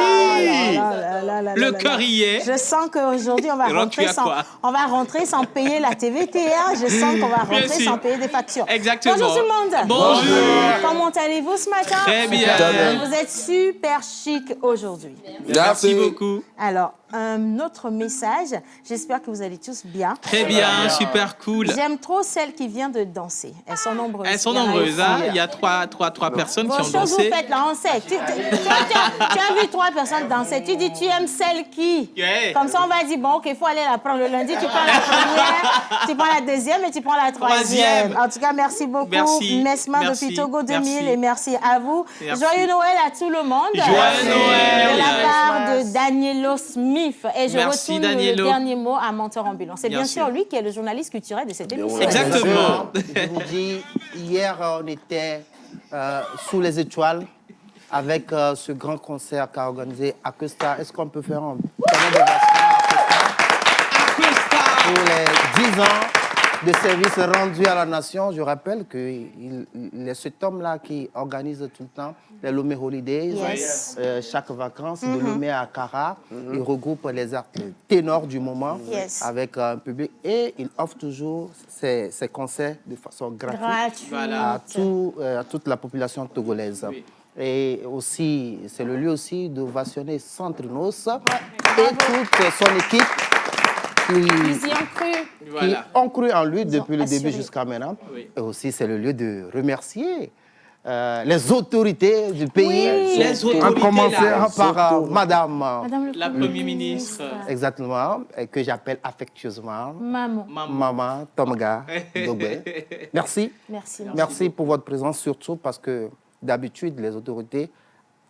Le cœur y est. Je sens qu'aujourd'hui, on va rentrer sans payer la TVTA. Je sens qu'on va Bien rentrer sûr. sans payer des factures. Exactement. Bonjour tout le monde. Bonjour. Comment allez-vous ce matin? Très bien. Vous êtes super chic aujourd'hui. Merci beaucoup. Alors, un autre message. J'espère que vous allez tous bien. Très bien, super cool. J'aime trop celles qui viennent de danser. Elles sont nombreuses. Elles sont Il y en a nombreuses. ici. Hein? Il y a trois personnes Vos qui ont choses dansé. vous faites là, on sait. Tu as vu 3 personnes danser. Tu dis, tu aimes celle qui? Yeah. Comme ça, on va dire, bon, OK, il faut aller la prendre le lundi. Tu prends la première, tu prends la deuxième et tu prends la troisième. En tout cas, merci beaucoup. Merci. Mesma Merci. depuis Togo 2000 Merci. et merci à vous. Merci. Joyeux Noël à tout le monde. Joyeux Noël. De la part de Danielo Smith. Et je Merci, retourne Danielo. le dernier mot à Mentor Ambulant. C'est Bien bien sûr sûr. lui qui est le journaliste culturel de cette émission. Exactement. Je vous dis, hier, on était sous les étoiles avec ce grand concert qu'a organisé Aquesta. Est-ce qu'on peut faire un cadeau de pour les 10 ans de service rendu à la nation? Je rappelle que cet homme-là qui organise tout le temps les Lomé Holidays, Yes. chaque vacances, de Lomé à Kara, il regroupe les ténors du moment Yes. avec un public et il offre toujours ses concerts de façon gratuite à toute la population togolaise. Oui. Et aussi, c'est le lieu aussi d'ovationner Centrinos et toute son équipe Ils y ont cru. qui ont cru en lui depuis le assuré. début jusqu'à maintenant. Oui. Et aussi, c'est le lieu de remercier les autorités du pays. Oui. Les En autorités, commençant là. par Madame, Madame La Premier ministre. exactement, et que j'appelle affectueusement Maman. Maman Tomga Dogbe. Merci. Merci. Merci pour votre présence, surtout parce que d'habitude, les autorités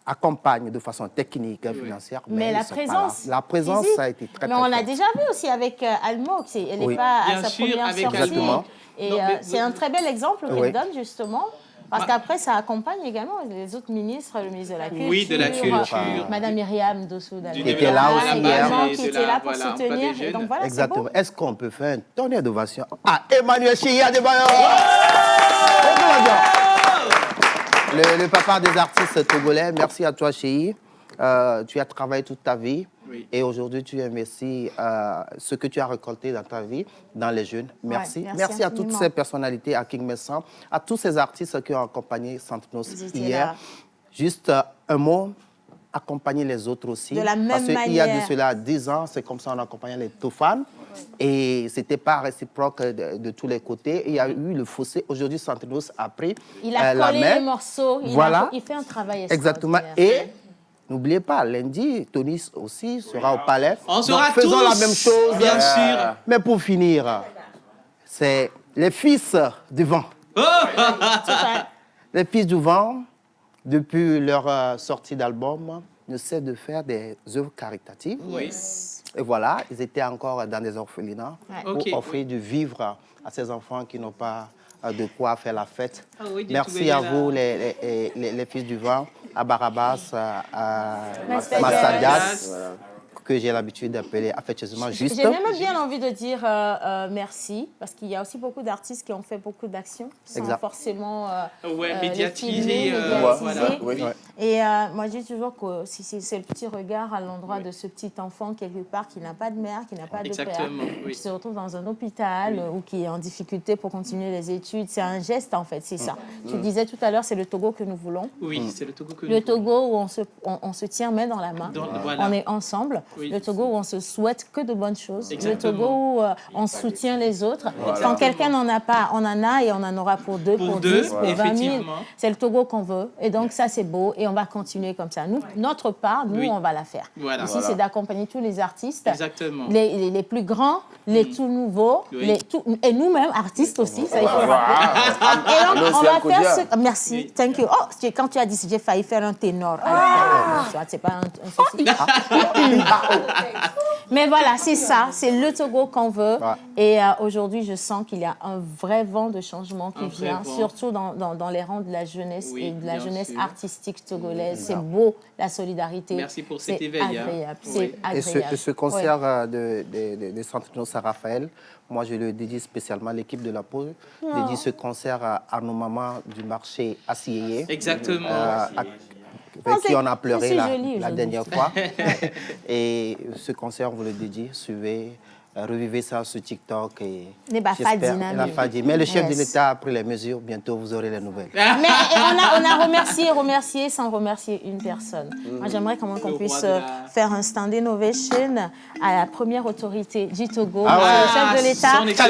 accompagnent de façon technique et financière. Mais la ils sont pas là. présence. La présence, physique. ça a été très, Mais très on l'a forte. déjà vu aussi avec Almo. Elle n'est Oui. pas à Bien sa sûr, première avec sortie. Almo. Et Non, mais- c'est un très bel exemple qu'il Oui. donne, justement. Parce qu'après, ça accompagne également les autres ministres, le ministre de la Culture. Oui, de la Culture. Madame Myriam Dossou Du Qui était là aussi hier. Qui de était la- là pour voilà, soutenir. pas des Et jeunes. donc voilà, c'est Exactement. beau. Est-ce qu'on peut faire un tonnerre d'ovation à Emmanuel Chia de Bayon? Le papa des artistes togolais, merci à toi, Chéhi. Tu as travaillé toute ta vie Oui. et aujourd'hui tu investis ce que tu as récolté dans ta vie dans les jeunes. Merci. merci Merci à toutes infiniment. ces personnalités, à King Messan, à tous ces artistes qui ont accompagné Centrinos Ils étaient hier. là. Juste un mot, accompagner les autres aussi. De la même Parce qu'il y a de manière. cela 10 ans, c'est comme ça on accompagnait les Tofan. Et c'était pas réciproque de tous les côtés. Il y a eu le fossé. Aujourd'hui, Centrinos a pris Il a la collé main. les morceaux. Voilà. Il fait un travail Exactement. extraordinaire. Et n'oubliez pas, lundi, Tony aussi sera au palais. On sera Donc, faisons tous, la même chose. bien sûr. Mais pour finir, c'est les fils du vent. Les fils du vent, depuis leur sortie d'album, ne cessent de faire des œuvres caritatives. Oui. Et voilà, ils étaient encore dans des orphelinats pour Ok. offrir du vivre à ces enfants qui n'ont pas de quoi faire la fête. Ah oui, du Merci Toubé, à là. vous, les fils du vent, à Barabas, à Massadias. Massadias, que j'ai l'habitude d'appeler affectueusement juste. J'ai même bien envie de dire merci, parce qu'il y a aussi beaucoup d'artistes qui ont fait beaucoup d'actions sans Exact. forcément Ouais, les médiatiser, filmer, voilà. médiatiser. Oui. Et moi, je dis toujours que si c'est le petit regard à l'endroit de ce petit enfant quelque part qui n'a pas de mère, qui n'a pas de père, Exactement, oui. qui se retrouve dans un hôpital ou qui est en difficulté pour continuer les études, c'est un geste en fait, c'est ça. Tu disais tout à l'heure, c'est le Togo que nous voulons. Oui, c'est le Togo que Le Togo où on se tient main dans la main, Voilà. on est ensemble. Le Togo où on se souhaite que de bonnes choses. Exactement. Le Togo où on soutient les autres. Voilà. Quand quelqu'un n'en a pas, on en a et on en aura pour 2, pour 10, pour 20 000. effectivement. C'est le Togo qu'on veut. Et donc ça, c'est beau. Et on va continuer comme ça. Nous, notre part, nous, on va la faire. Voilà. Ici, Voilà. c'est d'accompagner tous les artistes. Exactement. Les plus grands, les tout nouveaux, et nous-mêmes, artistes aussi. Ça, il faut le rappeler. Et donc, on va faire ce... Merci, thank you. Oh, quand tu as dit, j'ai failli faire un ténor. C'est pas un souci. Mais voilà, c'est ça. C'est le Togo qu'on veut. Et aujourd'hui, je sens qu'il y a un vrai vent de changement qui vient, surtout dans les rangs de la jeunesse et de la jeunesse artistique togolaise. C'est beau, la solidarité. Merci pour cet éveil. Agréable. C'est agréable. Et ce concert de Centrinos à Raphaël, moi, je le dédie spécialement à l'équipe de la pause. Je dédie ce concert à nos mamans du marché Assiyeye. Exactement. Avec qui on a pleuré la dernière fois. Et ce concert, on vous le dédie. Suivez, revivez ça sur TikTok. Et mais le chef de l'État a pris les mesures. Bientôt, vous aurez les nouvelles. Mais on a remercié sans remercier une personne. Moi, j'aimerais quand même qu'on puisse faire un standing ovation à la première autorité du Togo, le chef de l'État, qui a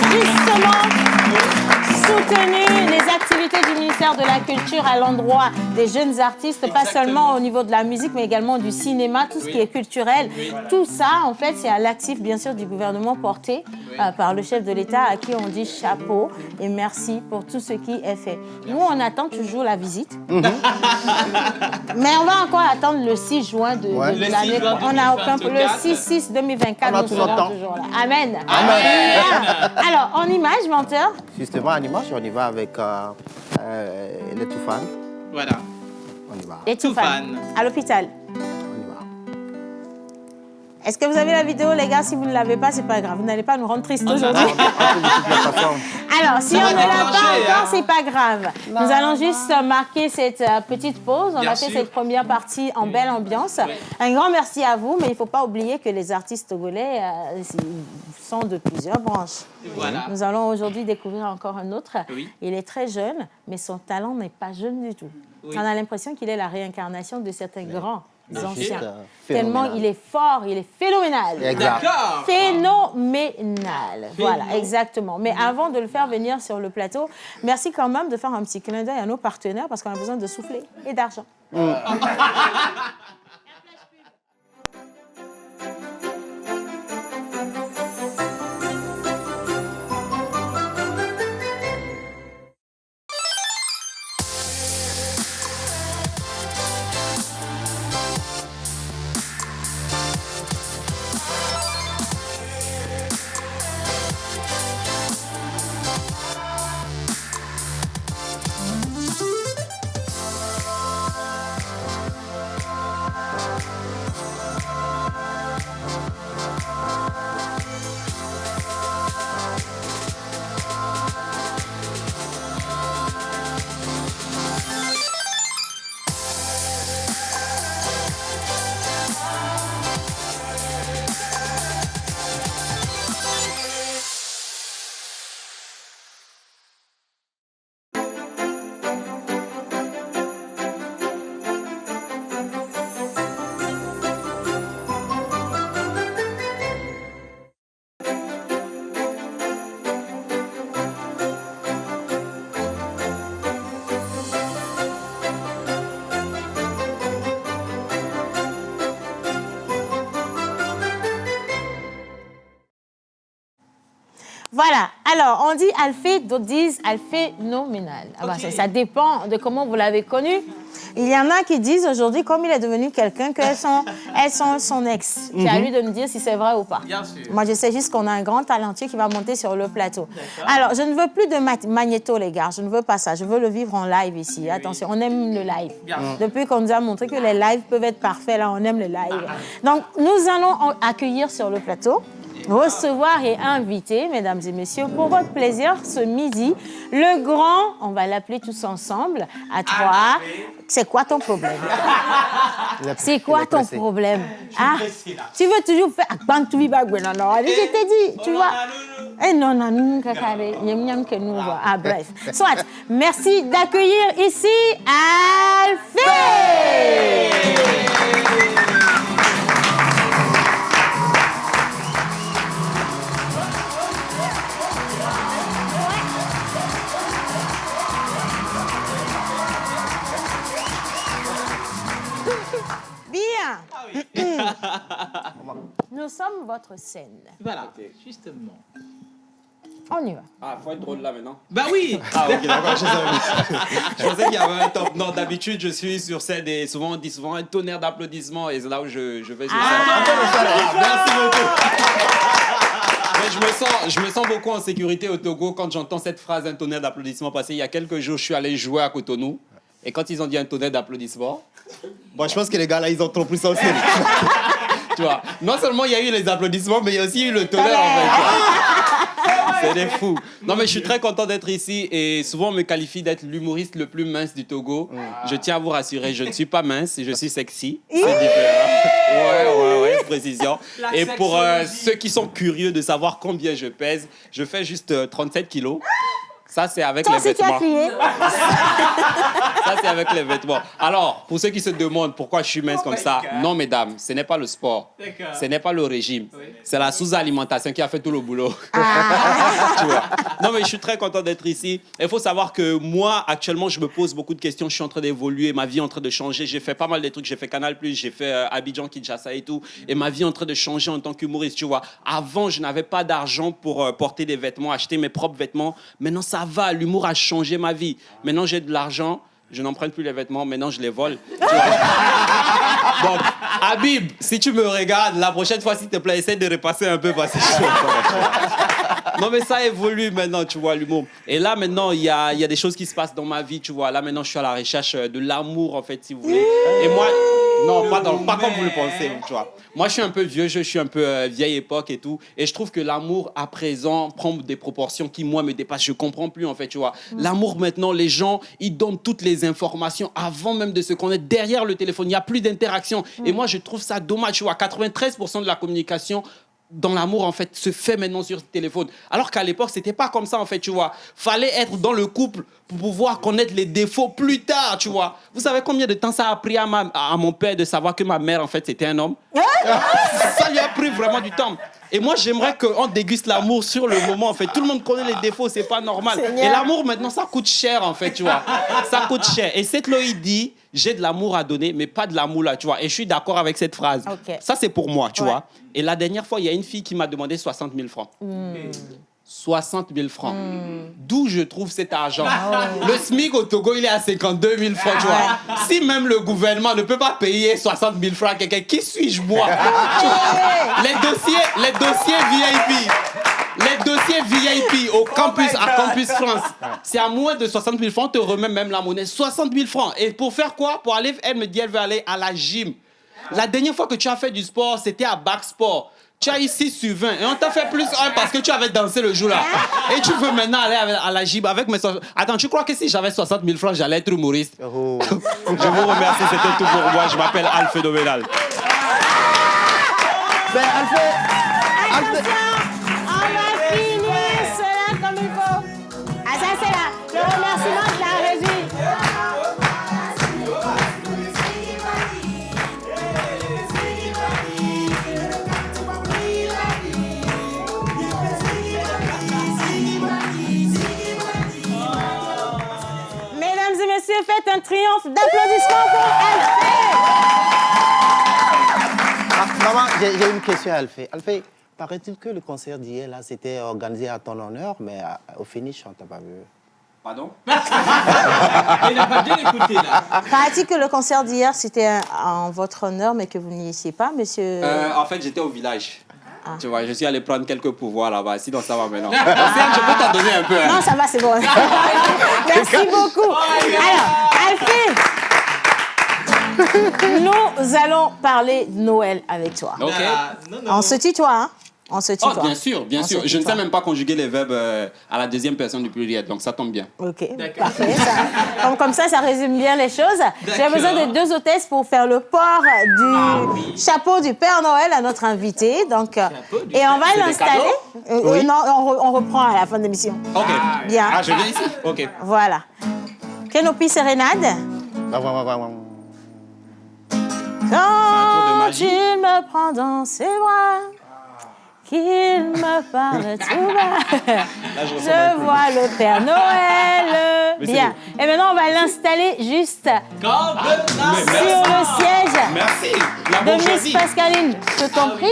justement soutenu les activités du ministère de la Culture à l'endroit des jeunes artistes, pas seulement au niveau de la musique, mais également du cinéma, tout ce qui est culturel. Tout ça, en fait, c'est à l'actif, bien sûr, du gouvernement porté par le chef de l'État, à qui on dit chapeau et merci pour tout ce qui est fait. Nous, on attend toujours la visite. Mais on va encore attendre le 6 juin de l'année. On a aucun... Le 6-6-2024, nous serons toujours là. Amen. Alors, en image, menteur? Justement, en image, on y va avec les Toufan. Voilà. On y va. Les Toufan. À l'hôpital. On y va. Est-ce que vous avez la vidéo, les gars? Si vous ne l'avez pas, c'est pas grave. Vous n'allez pas nous rendre tristes aujourd'hui. Alors, si on ne l'a pas encore, c'est pas grave. Nous allons juste marquer cette petite pause. On a fait cette première partie en belle ambiance. Un grand merci à vous, mais il ne faut pas oublier que les artistes togolais sont de plusieurs branches. Voilà. Nous allons aujourd'hui découvrir encore un autre. Il est très jeune, mais son talent n'est pas jeune du tout. On a l'impression qu'il est la réincarnation de certains grands anciens. Tellement il est fort, il est phénoménal. D'accord. Phénoménal. Voilà, exactement. Mais avant de le faire venir sur le plateau, merci quand même de faire un petit clin d'œil à nos partenaires parce qu'on a besoin de souffler et d'argent. Voilà. Alors, on dit alphée, d'autres disent alphénoménal. Ça dépend de comment vous l'avez connu. Il y en a qui disent aujourd'hui, comme il est devenu quelqu'un, qu'elles sont son ex. C'est à lui de nous dire si c'est vrai ou pas. Bien sûr. Moi, je sais juste qu'on a un grand talentueux qui va monter sur le plateau. Alors, je ne veux plus de magnéto, les gars. Je ne veux pas ça. Je veux le vivre en live ici. Attention, on aime le live. Depuis qu'on nous a montré que les lives peuvent être parfaits, là, on aime les lives. Donc, nous allons accueillir sur le plateau, recevoir et inviter, mesdames et messieurs, pour votre plaisir, ce midi, le grand, on va l'appeler tous ensemble, à toi. C'est quoi ton problème? C'est quoi ton problème? Ah, tu veux toujours faire... Non, je t'ai dit, tu vois. Eh non, ah, bref. Soit, merci d'accueillir ici Alphée. Nous sommes votre scène. Voilà, justement. On y va. Ah, faut être drôle là maintenant. Bah oui. Ah, ok, d'accord. Je pensais qu'il y avait un top. Non, d'habitude, je suis sur scène et souvent, on dit souvent un tonnerre d'applaudissements et c'est là où je vais sur scène. Merci beaucoup. Mais je me sens beaucoup en sécurité au Togo quand j'entends cette phrase, un tonnerre d'applaudissements. Parce qu'il y a quelques jours, je suis allé jouer à Cotonou et quand ils ont dit un tonnerre d'applaudissements, bon, je pense que les gars là, ils ont trop pris ça au sérieux. Tu vois, non seulement il y a eu les applaudissements, mais il y a aussi eu le tonnerre en fait. C'est des fous. Non, mais je suis très content d'être ici et souvent on me qualifie d'être l'humoriste le plus mince du Togo. Je tiens à vous rassurer, je ne suis pas mince, je suis sexy. C'est différent. Ouais, précision. Et pour ceux qui sont curieux de savoir combien je pèse, je fais juste 37 kilos. Ça, c'est avec les vêtements. Ça, c'est avec les vêtements. Alors, pour ceux qui se demandent pourquoi je suis mince comme ça, non, mesdames, ce n'est pas le sport. Ce n'est pas le régime. C'est la sous-alimentation qui a fait tout le boulot. Tu vois. Non, mais je suis très content d'être ici. Il faut savoir que moi, actuellement, je me pose beaucoup de questions. Je suis en train d'évoluer. Ma vie est en train de changer. J'ai fait pas mal de trucs. J'ai fait Canal+, j'ai fait Abidjan, Kinshasa et tout. Et ma vie est en train de changer en tant qu'humoriste, tu vois. Avant, je n'avais pas d'argent pour porter des vêtements, acheter mes propres vêtements. Maintenant, ça va, l'humour a changé ma vie. Maintenant, j'ai de l'argent, je n'emprunte plus les vêtements, maintenant, je les vole. Donc, Habib, si tu me regardes, la prochaine fois, s'il te plaît, essaie de repasser un peu parce que je suis Non, mais ça évolue maintenant, tu vois, l'humour. Et là, maintenant, il y a des choses qui se passent dans ma vie, tu vois. Là, maintenant, je suis à la recherche de l'amour, en fait, si vous voulez. Et moi... Non, pas comme vous le pensez, tu vois. Moi, je suis un peu vieux jeu, je suis un peu vieille époque et tout. Et je trouve que l'amour, à présent, prend des proportions qui, moi, me dépassent. Je comprends plus, en fait, tu vois. L'amour, maintenant, les gens, ils donnent toutes les informations avant même de se connaître. Derrière le téléphone, il n'y a plus d'interaction. Et moi, je trouve ça dommage, tu vois. 93% de la communication dans l'amour, en fait, se fait maintenant sur le téléphone. Alors qu'à l'époque, c'était pas comme ça, en fait, tu vois. Fallait être dans le couple pour pouvoir connaître les défauts plus tard, tu vois. Vous savez combien de temps ça a pris à mon père de savoir que ma mère, en fait, c'était un homme? Ça lui a pris vraiment du temps. Et moi, j'aimerais qu'on déguste l'amour sur le moment, en fait. Tout le monde connaît les défauts, c'est pas normal. Et l'amour, maintenant, ça coûte cher, en fait, tu vois. Ça coûte cher. Et cette Loïc dit, j'ai de l'amour à donner, mais pas de l'amour là, tu vois. Et je suis d'accord avec cette phrase. Okay. Ça, c'est pour moi, tu vois. Et la dernière fois, il y a une fille qui m'a demandé 60 000 francs. 60 000 francs. D'où je trouve cet argent? Le SMIC au Togo, il est à 52 000 francs, tu vois. Si même le gouvernement ne peut pas payer 60 000 francs à quelqu'un, qui suis-je moi? Les dossiers VIP. Les dossiers VIP au campus, à Campus France, c'est à moins de 60 000 francs, on te remet même la monnaie. 60 000 francs. Et pour faire quoi? Pour aller, elle me dit, elle veut aller à la gym. La dernière fois que tu as fait du sport, c'était à Bac Sport. Tu as eu 6 sur 20 et on t'a fait plus 1 parce que tu avais dansé le jour-là. Et tu veux maintenant aller à la gym avec mes... Attends, tu crois que si j'avais 60 000 francs, j'allais être humoriste? Je vous remercie, c'était tout pour moi. Je m'appelle Al Phénoménal. Ben, Alfred... Le remerciement de la régie. Mesdames et messieurs, faites un triomphe d'applaudissements pour Alfred. Maman, j'ai une question à Alfred. Alfred, paraît-il que le concert d'hier, là, c'était organisé à ton honneur, mais au finish, on t'a pas vu. Pardon? Il n'a pas bien écouté, là. Paraît-il que le concert d'hier, c'était en votre honneur, mais que vous n'y étiez pas, monsieur? En fait, j'étais au village. Tu vois, je suis allé prendre quelques pouvoirs là-bas. Sinon, ça va maintenant. Je peux t'en donner un peu. Hein. Non, ça va, c'est bon. Merci beaucoup. Alors, Alfred, nous allons parler de Noël avec toi. OK. On se tutoie, hein? On se tutoie. Oh, bien sûr, bien sûr. Je ne sais même pas conjuguer les verbes à la deuxième personne du pluriel, donc ça tombe bien. OK, parfait. Comme ça résume bien les choses. J'ai besoin de 2 hôtesses pour faire le port du chapeau du Père Noël à notre invité. Donc, et on va l'installer. Oui. Non, on reprend à la fin de l'émission. OK. Bien. Ah, je viens ici? OK. Voilà. Kenopi Sérénade. Quand il me prend dans ses bras, qu'il me parle tout bas. Je vois le Père Noël. Bien. Et maintenant, on va l'installer juste sur le siège. Merci. De Miss Pascaline. Je t'en prie.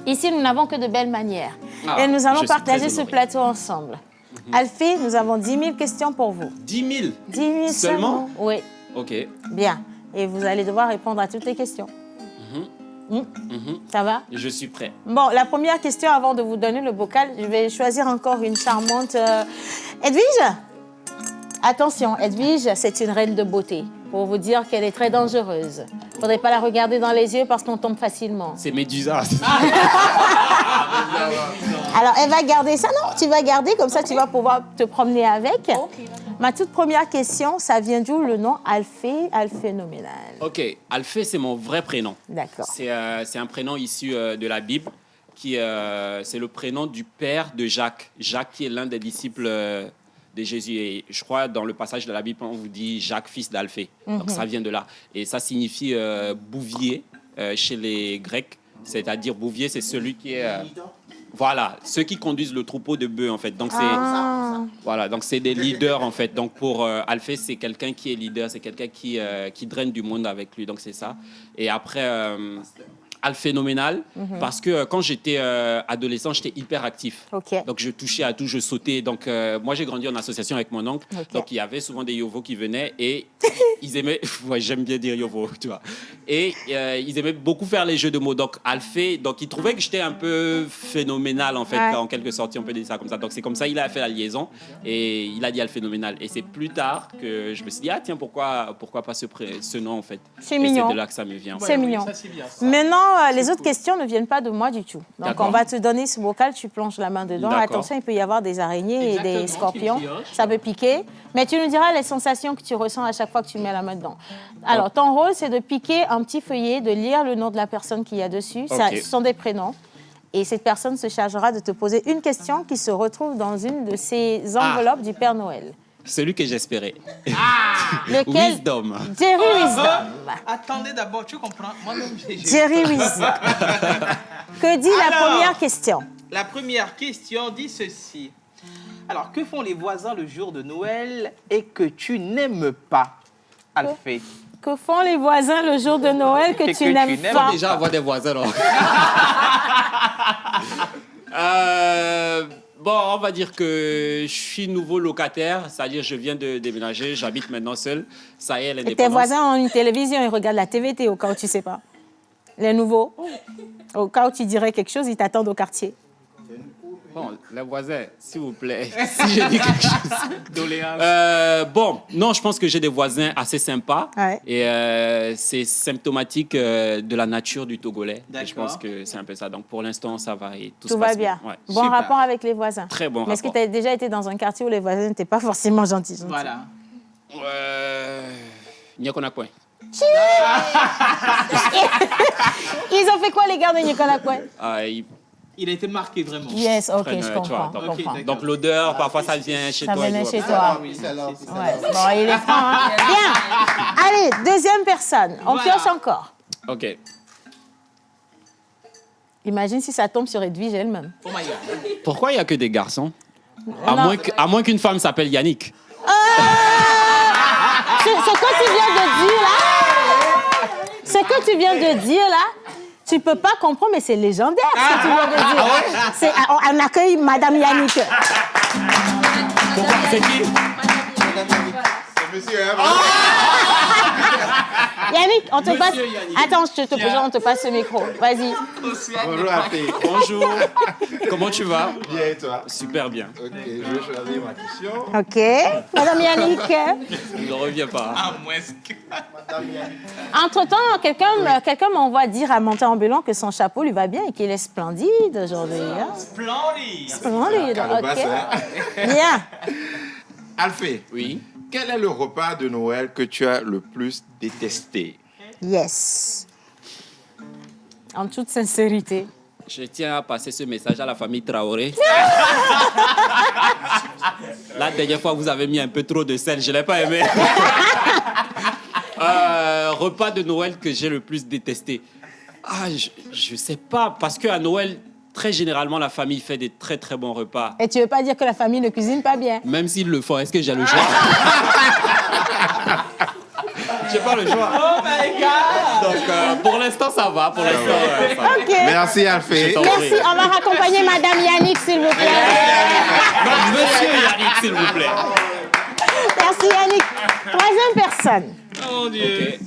Ici, nous n'avons que de belles manières. Et nous allons partager ce plateau ensemble. Alfie, nous avons 10 000 questions pour vous. 10 000 10 000 seulement? Oui. OK. Bien. Et vous allez devoir répondre à toutes les questions. Ça va? Je suis prêt. Bon, la première question avant de vous donner le bocal, je vais choisir encore une charmante... Edwige? Attention, Edwige, c'est une reine de beauté. Pour vous dire qu'elle est très dangereuse. Il ne faudrait pas la regarder dans les yeux parce qu'on tombe facilement. C'est Médusa. Alors, elle va garder ça. Non, tu vas garder, comme ça, tu vas pouvoir te promener avec. Okay. Ma toute première question, ça vient d'où le nom Alphée, Alphénoménal? OK. Alphée, c'est mon vrai prénom. D'accord. C'est un prénom issu de la Bible. C'est le prénom du père de Jacques. Jacques, qui est l'un des disciples de Jésus. Et je crois, dans le passage de la Bible, on vous dit Jacques, fils d'Alphée. Donc, ça vient de là. Et ça signifie bouvier chez les Grecs. C'est-à-dire, bouvier, c'est celui qui est... voilà, ceux qui conduisent le troupeau de bœufs, en fait. Donc, voilà, donc c'est des leaders, en fait. Donc, pour Alphée, c'est quelqu'un qui est leader, c'est quelqu'un qui draine du monde avec lui. Donc, c'est ça. Et après... Alphénoménal, parce que quand j'étais adolescent, j'étais hyper actif. Okay. Donc, je touchais à tout, je sautais. Donc, moi, j'ai grandi en association avec mon oncle. Okay. Donc, il y avait souvent des yovos qui venaient et ils aimaient... Ouais, j'aime bien dire yovo, tu vois. Et ils aimaient beaucoup faire les jeux de mots. Donc, Alphée, donc, ils trouvaient que j'étais un peu phénoménal, en fait, en quelque sorte, si on peut dire ça comme ça. Donc, c'est comme ça qu'il a fait la liaison et il a dit Alphénoménal. Et c'est plus tard que je me suis dit, ah, tiens, pourquoi pas ce nom, en fait. C'est mignon. C'est de là que ça me vient. C'est mignon. Ça, c'est bien, ça. Maintenant, les autres questions ne viennent pas de moi du tout. Donc, on va te donner ce bocal, tu plonges la main dedans. Attention, il peut y avoir des araignées et des scorpions. Ça peut piquer. Mais tu nous diras les sensations que tu ressens à chaque fois que tu mets la main dedans. Alors, ton rôle, c'est de piquer un petit feuillet, de lire le nom de la personne qu'il y a dessus. Ce sont des prénoms. Et cette personne se chargera de te poser une question qui se retrouve dans une de ces enveloppes du Père Noël. Celui que j'espérais. Lequel? Wisdom. Jerry Wisdom. Attendez d'abord, tu comprends? Moi-même, Jerry Wisdom. Que dit la première question? La première question dit ceci. Alors, que font les voisins le jour de Noël et que tu n'aimes pas, Alphée? Que font les voisins le jour de Noël que tu n'aimes pas? Il faut déjà avoir des voisins, non? Bon, on va dire que je suis nouveau locataire, c'est-à-dire je viens de déménager, j'habite maintenant seul. Ça y est, l'indépendance. Et tes voisins ont une télévision, ils regardent la TVT au cas où tu ne sais pas. Les nouveaux, au cas où tu dirais quelque chose, ils t'attendent au quartier. Bon, les voisins, s'il vous plaît, si je dis quelque chose. Bon, non, je pense que j'ai des voisins assez sympas. Ouais. Et c'est symptomatique de la nature du Togolais. Et je pense que c'est un peu ça. Donc, pour l'instant, ça va et tout se passe bien. Ouais. Bon Super. Rapport avec les voisins. Très bon rapport. Est-ce que tu as déjà été dans un quartier où les voisins n'étaient pas forcément gentils? Voilà. Nyakonakwe. Ils ont fait quoi, les gars de Nyakonakwe? Il a été marqué vraiment. Yes, ok, je comprends. Donc l'odeur, parfois ça vient chez toi. Ça venait chez toi. Oui, ouais. Bon, il est franc, hein? Bien. Allez, deuxième personne. On pioche encore. Ok. Imagine si ça tombe sur Edwige elle-même. Oh my God. Pourquoi il n'y a que des garçons? À moins qu'une femme s'appelle Yannick. Ce que tu viens de dire là, ce que tu viens de dire là, tu peux pas comprendre, mais c'est légendaire ce que tu viens de dire. On accueille Madame Yannick. C'est qui? C'est monsieur, hein? Yannick, on te passe... Attends, je te présente, on te passe ce micro. Vas-y. Bonjour, Alphée. Bonjour. Comment tu vas? Bien, et toi? Super bien. Ok, je vais choisir ma question. Ok. Madame Yannick. Il ne revient pas. Ah, moi, Madame Yannick. Entre-temps, quelqu'un m'envoie dire à Monté Ambulant que son chapeau lui va bien et qu'il est splendide aujourd'hui. Hein? Splendide. Ok. Bien. Alphée. Oui. Quel est le repas de Noël que tu as le plus détesté? Yes. En toute sincérité. Je tiens à passer ce message à la famille Traoré. La dernière fois, vous avez mis un peu trop de sel. Je ne l'ai pas aimé. Repas de Noël que j'ai le plus détesté. Je ne sais pas. Parce qu'à Noël, très généralement, la famille fait des très très bons repas. Et tu veux pas dire que la famille ne cuisine pas bien? Même s'ils le font, est-ce que j'ai le choix? J'ai pas le choix. Oh my God! Donc, pour l'instant, ça va. Pour l'instant, ça va. Ok. Merci, Alphée. Merci. On va raccompagner Madame Yannick, s'il vous plaît. Non, Monsieur Yannick, s'il vous plaît. Merci, Yannick. Troisième personne. Oh mon Dieu. Okay.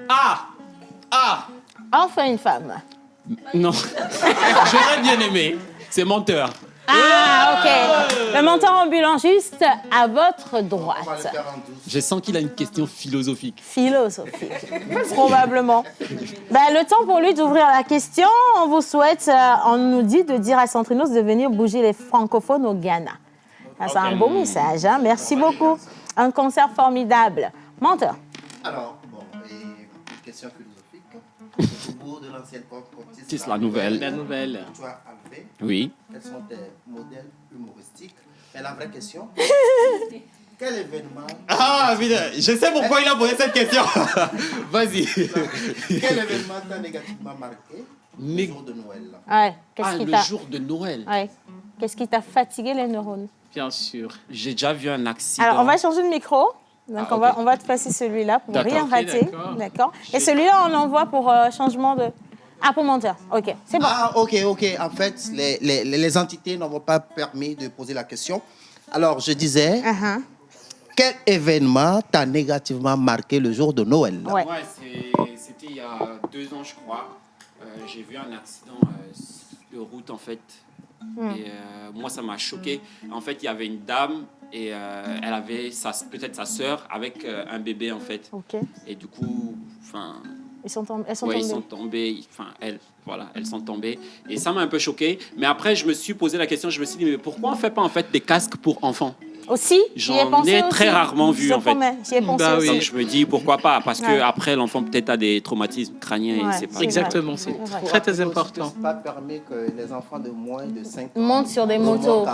Ah! Enfin une femme. Non. J'aurais bien aimé. C'est menteur. Ah, ok. Le monteur ambulant juste à votre droite. Je sens qu'il a une question philosophique. Philosophique, probablement. Le temps pour lui d'ouvrir la question. On vous souhaite, on nous dit de dire à Centrinos de venir bouger les francophones au Ghana. C'est un beau message, hein? Merci beaucoup. Un concert formidable. Menteur. Alors, une question philosophique. Au bout de l'ancienne C'est la nouvelle. La nouvelle. Toi, Alphée, Oui. quels sont tes modèles humoristiques? Et la vraie question, quel événement... Ah, putain, je sais pourquoi il a posé cette question. Vas-y. Quel événement t'a négativement marqué le jour de Noël? Ouais. Le jour de Noël. Ouais. Qu'est-ce qui t'a fatigué les neurones? Bien sûr. J'ai déjà vu un accident. Alors, on va changer de micro. Donc, on va te passer celui-là pour rien rater. D'accord. Et celui-là, on l'envoie pour changement de... Ah, pour menteur. OK, c'est bon. Ah, ok. En fait, les entités n'ont pas permis de poser la question. Alors, je disais, quel événement t'a négativement marqué le jour de Noël? Ouais, c'était il y a 2 ans, je crois. J'ai vu un accident de route, en fait. Et moi, ça m'a choqué. En fait, il y avait une dame et elle avait peut-être sa sœur avec un bébé, en fait. OK. Et du coup, enfin... Elles sont tombées. Ils sont tombés. Enfin, elles sont tombées. Et ça m'a un peu choqué. Mais après, je me suis posé la question. Je me suis dit, mais pourquoi on ne fait pas en fait des casques pour enfants? Aussi, j'en ai très rarement vu en fait. J'y ai pensé aussi. Donc je me dis pourquoi pas, parce que après l'enfant peut-être a des traumatismes crâniens et c'est pas. Exactement, c'est très important. Pas permis que les enfants de moins de 5 ans montent sur des motos.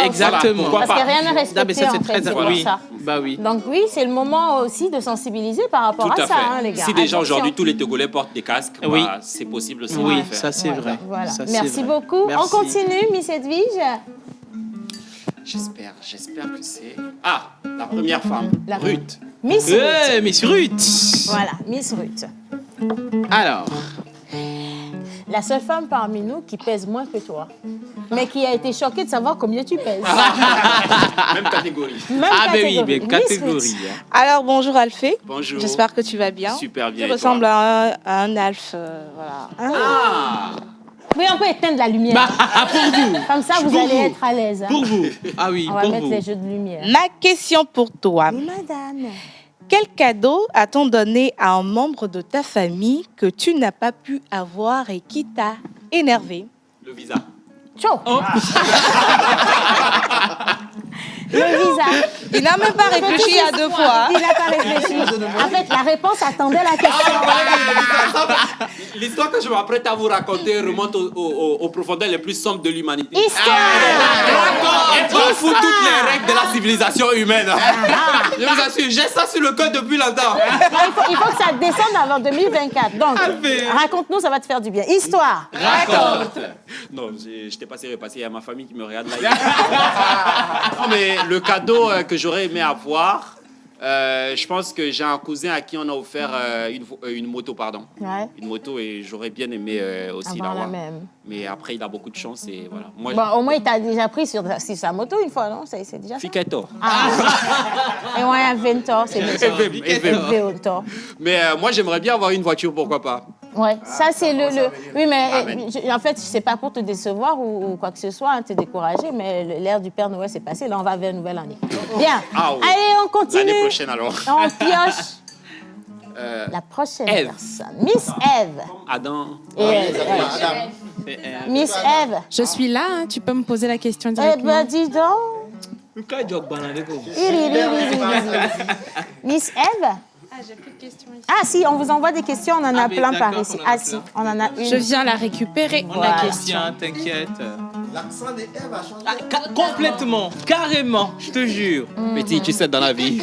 Exactement. Parce que rien n'est respecté en fait, c'est pour ça. Bah oui. Donc oui, c'est le moment aussi de sensibiliser par rapport à ça, hein, les gars. Si déjà aujourd'hui tous les Togolais portent des casques, c'est possible aussi. Oui, ça c'est vrai. Voilà. Merci beaucoup. On continue, Miss Edwige. J'espère que c'est... Ah, la première femme, Ruth. Miss Ruth. Miss Ruth. Voilà, Miss Ruth. Alors. La seule femme parmi nous qui pèse moins que toi, mais qui a été choquée de savoir combien tu pèses. Même catégorie. Même catégorie. Alors, bonjour Alphée. Bonjour. J'espère que tu vas bien. Super bien. Tu ressembles à un elfe, voilà. Ah. Oui, on peut éteindre la lumière. Pour vous. Comme ça, vous allez être à l'aise. Hein. Pour vous. Ah oui, on va mettre les jeux de lumière. Ma question pour toi. Oui, madame. Quel cadeau a-t-on donné à un membre de ta famille que tu n'as pas pu avoir et qui t'a énervé? Le visa. Ciao. Oh. Le visa. Il n'a même pas réfléchi à 2 fois. Il n'a pas réfléchi. En fait, la réponse attendait la question. L'histoire que je m'apprête à vous raconter remonte aux profondeurs les plus sombres de l'humanité. Histoire. On fout toutes les règles de la civilisation humaine. Je vous assure, j'ai ça sur le code depuis longtemps. Il faut que ça descende avant 2024. Donc, raconte-nous, ça va te faire du bien. Histoire. Raconte. Non, je t'ai pas sérieux parce qu'il y a ma famille qui me regarde là. Non, mais le cadeau que j'aurais aimé avoir, je pense que j'ai un cousin à qui on a offert une moto, pardon. Ouais. Une moto et j'aurais bien aimé aussi l'avoir. Mais après, il a beaucoup de chance et voilà. Moi, bon, au moins, il t'a déjà pris sur sa moto une fois, non? C'est déjà ça? Fiquetto. Et ouais, un Ventor, c'est bien. Mais moi, j'aimerais bien avoir une voiture, pourquoi pas? Ouais, ça c'est Oui, mais en fait, c'est pas pour te décevoir ou quoi que ce soit, hein, te décourager, mais l'ère du Père Noël s'est passée. Là, on va vers une nouvelle année. Bien. Ah, oui. Allez, on continue. L'année prochaine, alors. On pioche. La prochaine personne. Miss Eve. Adam. Miss Eve. Je suis là, hein, tu peux me poser la question directement. Eh ben, dis donc. Miss Eve. J'ai plus de questions ici. Ah si, on vous envoie des questions, on en a plein par ici. Ah si, on en a une. Je viens la récupérer, la question. T'inquiète. L'accent de Ève a changé. Complètement, carrément, je te jure. Petit, tu sais, dans la vie.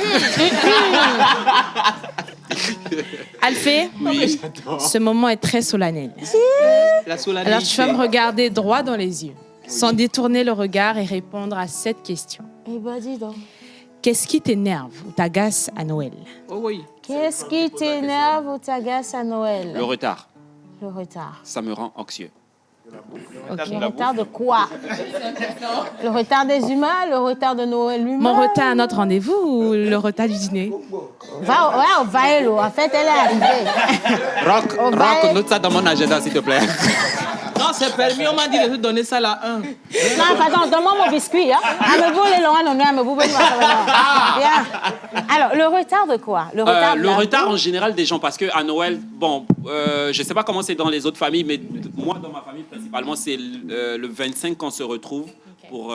Alphée, Oui. ce moment est très solennel. La solennité. Alors, tu vas me regarder droit dans les yeux, sans détourner le regard et répondre à cette question. Eh ben, dis donc. Qu'est-ce qui t'énerve ou t'agace à Noël? Oh oui. Qu'est-ce qui t'énerve ou t'agace à Noël? Le retard, Le retard. ça me rend anxieux. Le retard de quoi? Le retard des humains, le retard de Noël lui-même? Mon retard à notre rendez-vous ou le retard du dîner? Va au Vaelo. En fait, elle est arrivée. Rock, note ça dans mon agenda, s'il te plaît. Non, c'est permis, on m'a dit de te donner ça là, 1. Non, pardon, donne-moi mon biscuit. Hein. Bien. Alors, le retard de quoi? Le retard en général des gens, parce qu'à Noël, bon, je ne sais pas comment c'est dans les autres familles, mais moi, dans ma famille, principalement, c'est le 25 qu'on se retrouve pour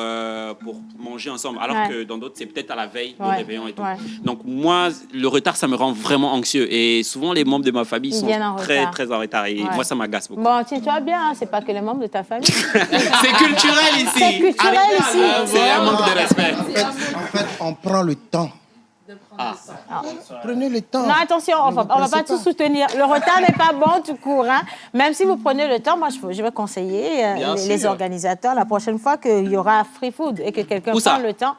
manger ensemble. Alors que dans d'autres, c'est peut-être à la veille, le réveillon et tout. Donc, moi, le retard, ça me rend vraiment anxieux. Et souvent, les membres de ma famille sont très, très en retard. Et moi, ça m'agace beaucoup. Bon, tiens-toi bien, hein, c'est pas que les membres de ta famille. C'est culturel ici. C'est culturel ici. C'est un manque de respect. En fait, on prend le temps. Prenez le temps. Non, attention, on va pas tout soutenir. Le retard n'est pas bon tout court. Hein. Même si vous prenez le temps, moi, je vais conseiller les organisateurs la prochaine fois qu'il y aura free food et que quelqu'un prend le temps.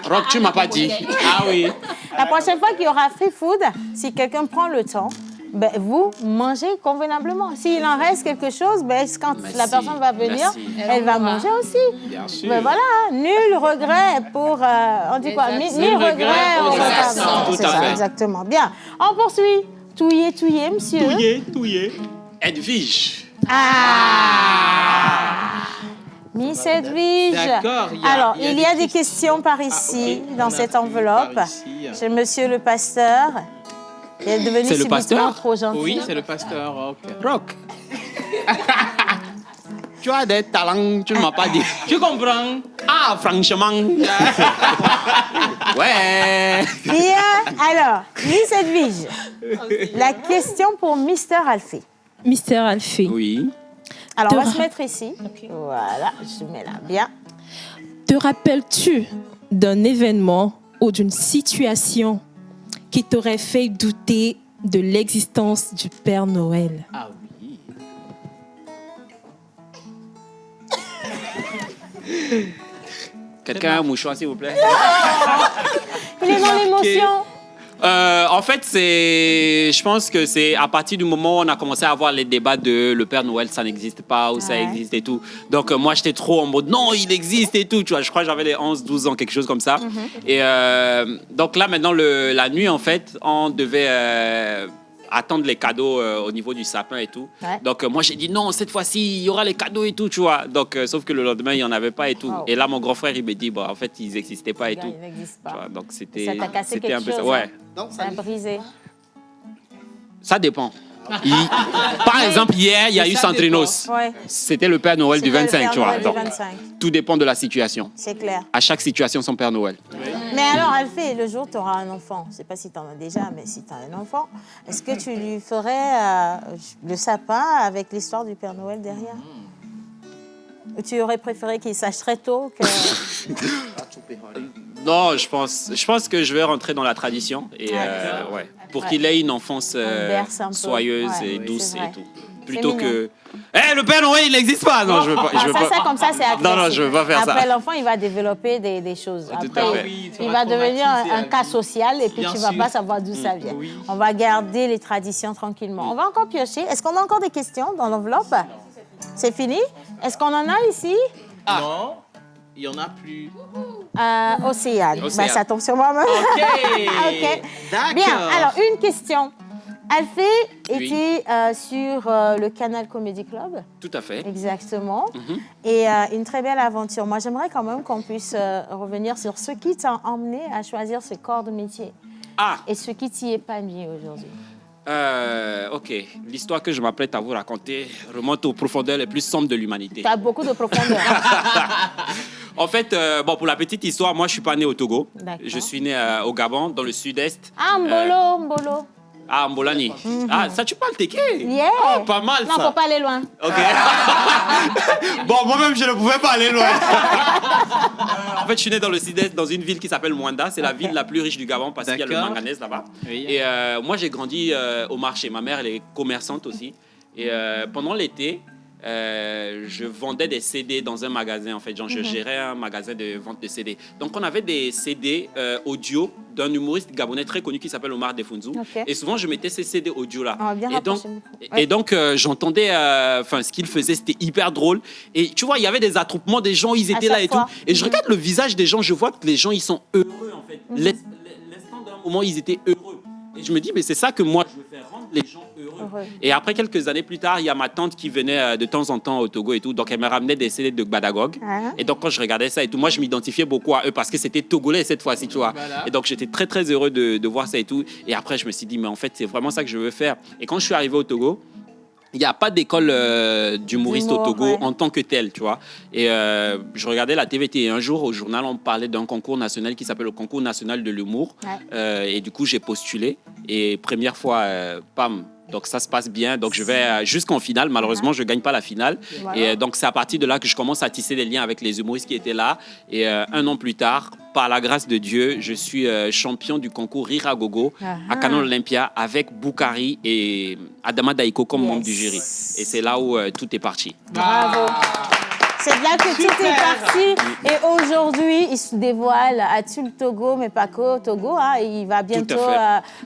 Rock, tu m'as pas dit. Ah oui. La prochaine fois qu'il y aura free food, si quelqu'un prend le temps, ben, vous mangez convenablement. S'il en reste quelque chose, ben, quand la personne va venir, elle va manger aussi. Bien sûr. Ben, voilà, nul regret pour... on dit quoi? Nul regret au retard. Tout à fait. Exactement. Bien. On poursuit. Touillé, monsieur. Touillé. Edwige. Miss Edwige. D'accord. Alors, il y a des questions par ici, dans cette enveloppe. Chez monsieur le pasteur. Il est devenu subitement trop gentil. Oui, c'est le pasteur Rock. Rock. Tu as des talents, tu ne m'as pas dit. Tu comprends? Ah, franchement. Ouais. Bien. Alors, Miss Edwige, la question pour Mister Alphée. Mister Alphée. Oui. Alors, on va se mettre ici. Voilà, je mets là. Bien. Te rappelles-tu d'un événement ou d'une situation qui t'aurait fait douter de l'existence du Père Noël? Ah oui. Quelqu'un a un mouchoir, s'il vous plaît? Il est dans l'émotion. En fait, je pense que c'est à partir du moment où on a commencé à avoir les débats de le Père Noël, ça n'existe pas ou ça existe et tout. Donc, moi, j'étais trop en mode non, il existe et tout. Tu vois, je crois que j'avais les 11, 12 ans, quelque chose comme ça. Et donc là, maintenant, la nuit, en fait, on devait attendre les cadeaux au niveau du sapin et tout. Donc, moi, j'ai dit non, cette fois-ci, il y aura les cadeaux et tout, tu vois. Donc, sauf que le lendemain, il n'y en avait pas et tout. Et là, mon grand frère, il me dit, bon, en fait, ils n'existaient pas et tout. Ils n'existent pas. Tu vois, donc, c'était Ça t'a cassé quelque un peu chose. ça. Ouais. Ça a brisé. Ça dépend. Par exemple, hier, il y a eu Centrinos. Ouais. C'était le Père Noël du 25, tu vois. Du 25. Tout dépend de la situation. C'est clair. À chaque situation, son Père Noël. Mais alors, Alphée, le jour où tu auras un enfant, je ne sais pas si tu en as déjà, mais si tu as un enfant, est-ce que tu lui ferais le sapin avec l'histoire du Père Noël derrière? Ou tu aurais préféré qu'il sache très tôt que... Non, je pense que je vais rentrer dans la tradition et pour qu'il ait une enfance soyeuse et douce et tout. Plutôt que le Père Noël, il n'existe pas. Non, je veux pas. Ça, comme ça, c'est agressif. Non, je veux pas faire ça. Après, l'enfant, il va développer des choses. Après, il va devenir un cas social et puis tu ne vas pas savoir d'où ça vient. On va garder les traditions tranquillement. On va encore piocher. Est-ce qu'on a encore des questions dans l'enveloppe? C'est fini? Est-ce qu'on en a ici? Non, il n'y en a plus. Océane. Ben, ça tombe sur moi-même. OK. D'accord. Bien. Alors, une question. Alphée était sur le Canal Comedy Club. Tout à fait. Exactement. Et une très belle aventure. Moi, j'aimerais quand même qu'on puisse revenir sur ce qui t'a emmené à choisir ce corps de métier. Et ce qui t'y épanouit aujourd'hui. OK. L'histoire que je m'apprête à vous raconter remonte aux profondeurs les plus sombres de l'humanité. Tu as beaucoup de profondeur. En fait, pour la petite histoire, moi, je ne suis pas né au Togo. Je suis né au Gabon, dans le sud-est. Ah, Mbolo. Ah, Mbolani. Ah, ça, tu parles Teke? Yeah. Oh, pas mal, ça. Non, faut pas aller loin. OK. Bon, moi-même, je ne pouvais pas aller loin. En fait, je suis né dans le sud-est, dans une ville qui s'appelle Mwanda. C'est la ville la plus riche du Gabon parce qu'il y a le manganèse là-bas. Oui. Et moi, j'ai grandi au marché. Ma mère, elle est commerçante aussi. Et pendant l'été, je vendais des CD dans un magasin, en fait. Genre, je gérais un magasin de vente de CD. Donc, on avait des CD audio d'un humoriste gabonais très connu qui s'appelle Omar Defunzu. Okay. Et souvent, je mettais ces CD audio-là. Et donc, j'entendais... ce qu'il faisait, c'était hyper drôle. Et tu vois, il y avait des attroupements des gens, ils étaient là et tout. Et je regarde le visage des gens, je vois que les gens, ils sont heureux, en fait. L'instant d'un moment, ils étaient heureux. Et je me dis, mais c'est ça que moi, je veux faire, rendre les gens heureux. Et après, quelques années plus tard, il y a ma tante qui venait de temps en temps au Togo et tout. Donc, elle me ramenait des CD de Gbadagog. Et donc, quand je regardais ça et tout, moi, je m'identifiais beaucoup à eux parce que c'était togolais cette fois-ci, tu vois. Voilà. Et donc, j'étais très, très heureux de voir ça et tout. Et après, je me suis dit, mais en fait, c'est vraiment ça que je veux faire. Et quand je suis arrivé au Togo, il n'y a pas d'école d'humoriste au Togo en tant que tel, tu vois. Et je regardais la TVT et un jour, au journal, on parlait d'un concours national qui s'appelle le Concours national de l'humour. Et du coup, j'ai postulé. Et première fois, pam, donc ça se passe bien. Donc je vais jusqu'en finale. Malheureusement, je ne gagne pas la finale. Et donc c'est à partir de là que je commence à tisser des liens avec les humoristes qui étaient là. Et un an plus tard, par la grâce de Dieu, je suis champion du concours Rire à Gogo à Canon Olympia avec Boukari et Adama Daïko comme membre du jury. Et c'est là où tout est parti. Bravo. C'est là que tout est parti. Et aujourd'hui, il se dévoile à tout le Togo, mais pas qu'au Togo. Hein. Il va bientôt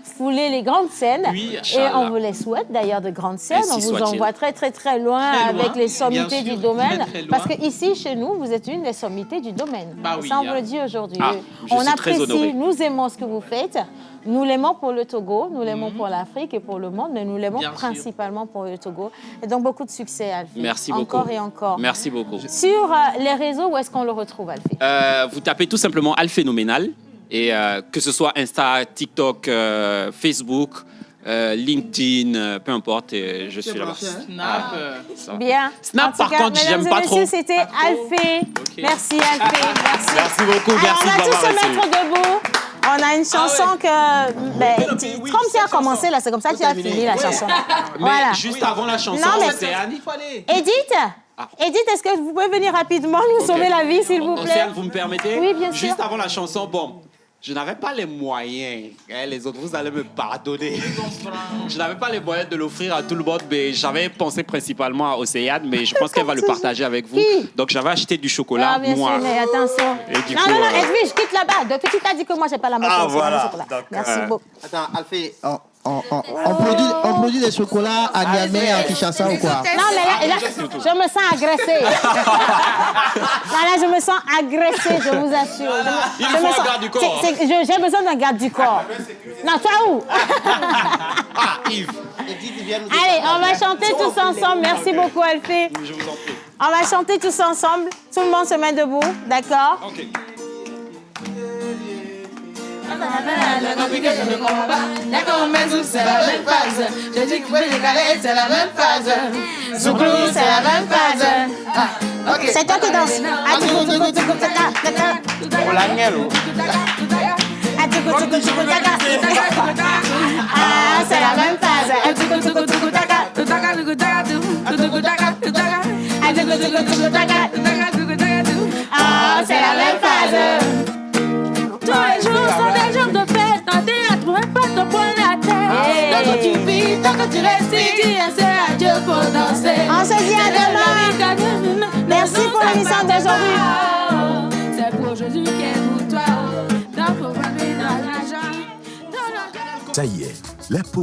fouler les grandes scènes. Oui, et on vous les souhaite d'ailleurs de grandes scènes. On vous envoie très, très, très loin avec les sommités du domaine. Parce qu'ici, chez nous, vous êtes une des sommités du domaine. Bah oui, ça, on vous le dit aujourd'hui. On apprécie, nous aimons ce que vous faites. Nous l'aimons pour le Togo, nous l'aimons pour l'Afrique et pour le monde, mais nous l'aimons principalement pour le Togo. Et donc, beaucoup de succès, Alfie. Merci beaucoup. Encore et encore. Merci beaucoup. Sur les réseaux, où est-ce qu'on le retrouve, Alfie? Vous tapez tout simplement Alphénoménal. Et que ce soit Insta, TikTok, Facebook, LinkedIn, peu importe, je suis là-bas. Snap. Bien. Snap, par contre, j'aime pas trop. C'était Alphée. Okay. Merci, Alphée. Merci beaucoup. Merci de m'avoir reçu. On va tous se mettre debout. On a une chanson comme tu as commencé, là, c'est comme ça que tu as fini la chanson. Mais juste avant la chanson, Océane, il faut aller. Edith, est-ce que vous pouvez venir rapidement nous sauver la vie, s'il vous plaît? Océane, vous me permettez? Oui, bien sûr. Juste avant la chanson, je n'avais pas les moyens. Les autres, vous allez me pardonner. Je n'avais pas les moyens de l'offrir à tout le monde, mais j'avais pensé principalement à Océane, mais je pense qu'elle va le partager avec vous. Donc, j'avais acheté du chocolat, bien sûr, mais attention. Non, Edwige, je quitte là-bas. Depuis que tu t'as dit que moi, je n'ai pas la moitié. Voilà. Merci beaucoup. Attends, Alphée, on produit des chocolats à Niamey, à Kinshasa ou quoi? Non, mais là, je me sens agressée. Là, je me sens agressée, je vous assure. Il faut un garde du corps. J'ai besoin d'un garde du corps. Non, toi où? Yves. Allez, on va chanter tous ensemble. Merci beaucoup, Alphée. Je vous en prie. On va chanter tous ensemble. Tout le monde se met debout, d'accord? OK. C'est compliqué, je ne comprends pas. D'accord, mais c'est la même phase. Je dis que vous pouvez décaler, c'est la même phase. Zouglou, c'est la même phase. Ok. C'est toi qui danses. C'est la même phase. C'est la même phase. Tous les jours sont des jours de fête. Dans tes hâtes, même pas ton poing la tête. Tant que tu vis, tant que tu restes, tu essaies à Dieu pour danser. On se dit à demain. Merci pour l'émission d'aujourd'hui. C'est pour Jésus qui est pour toi. Dans vos familles, dans l'argent. Ça y est, la pause.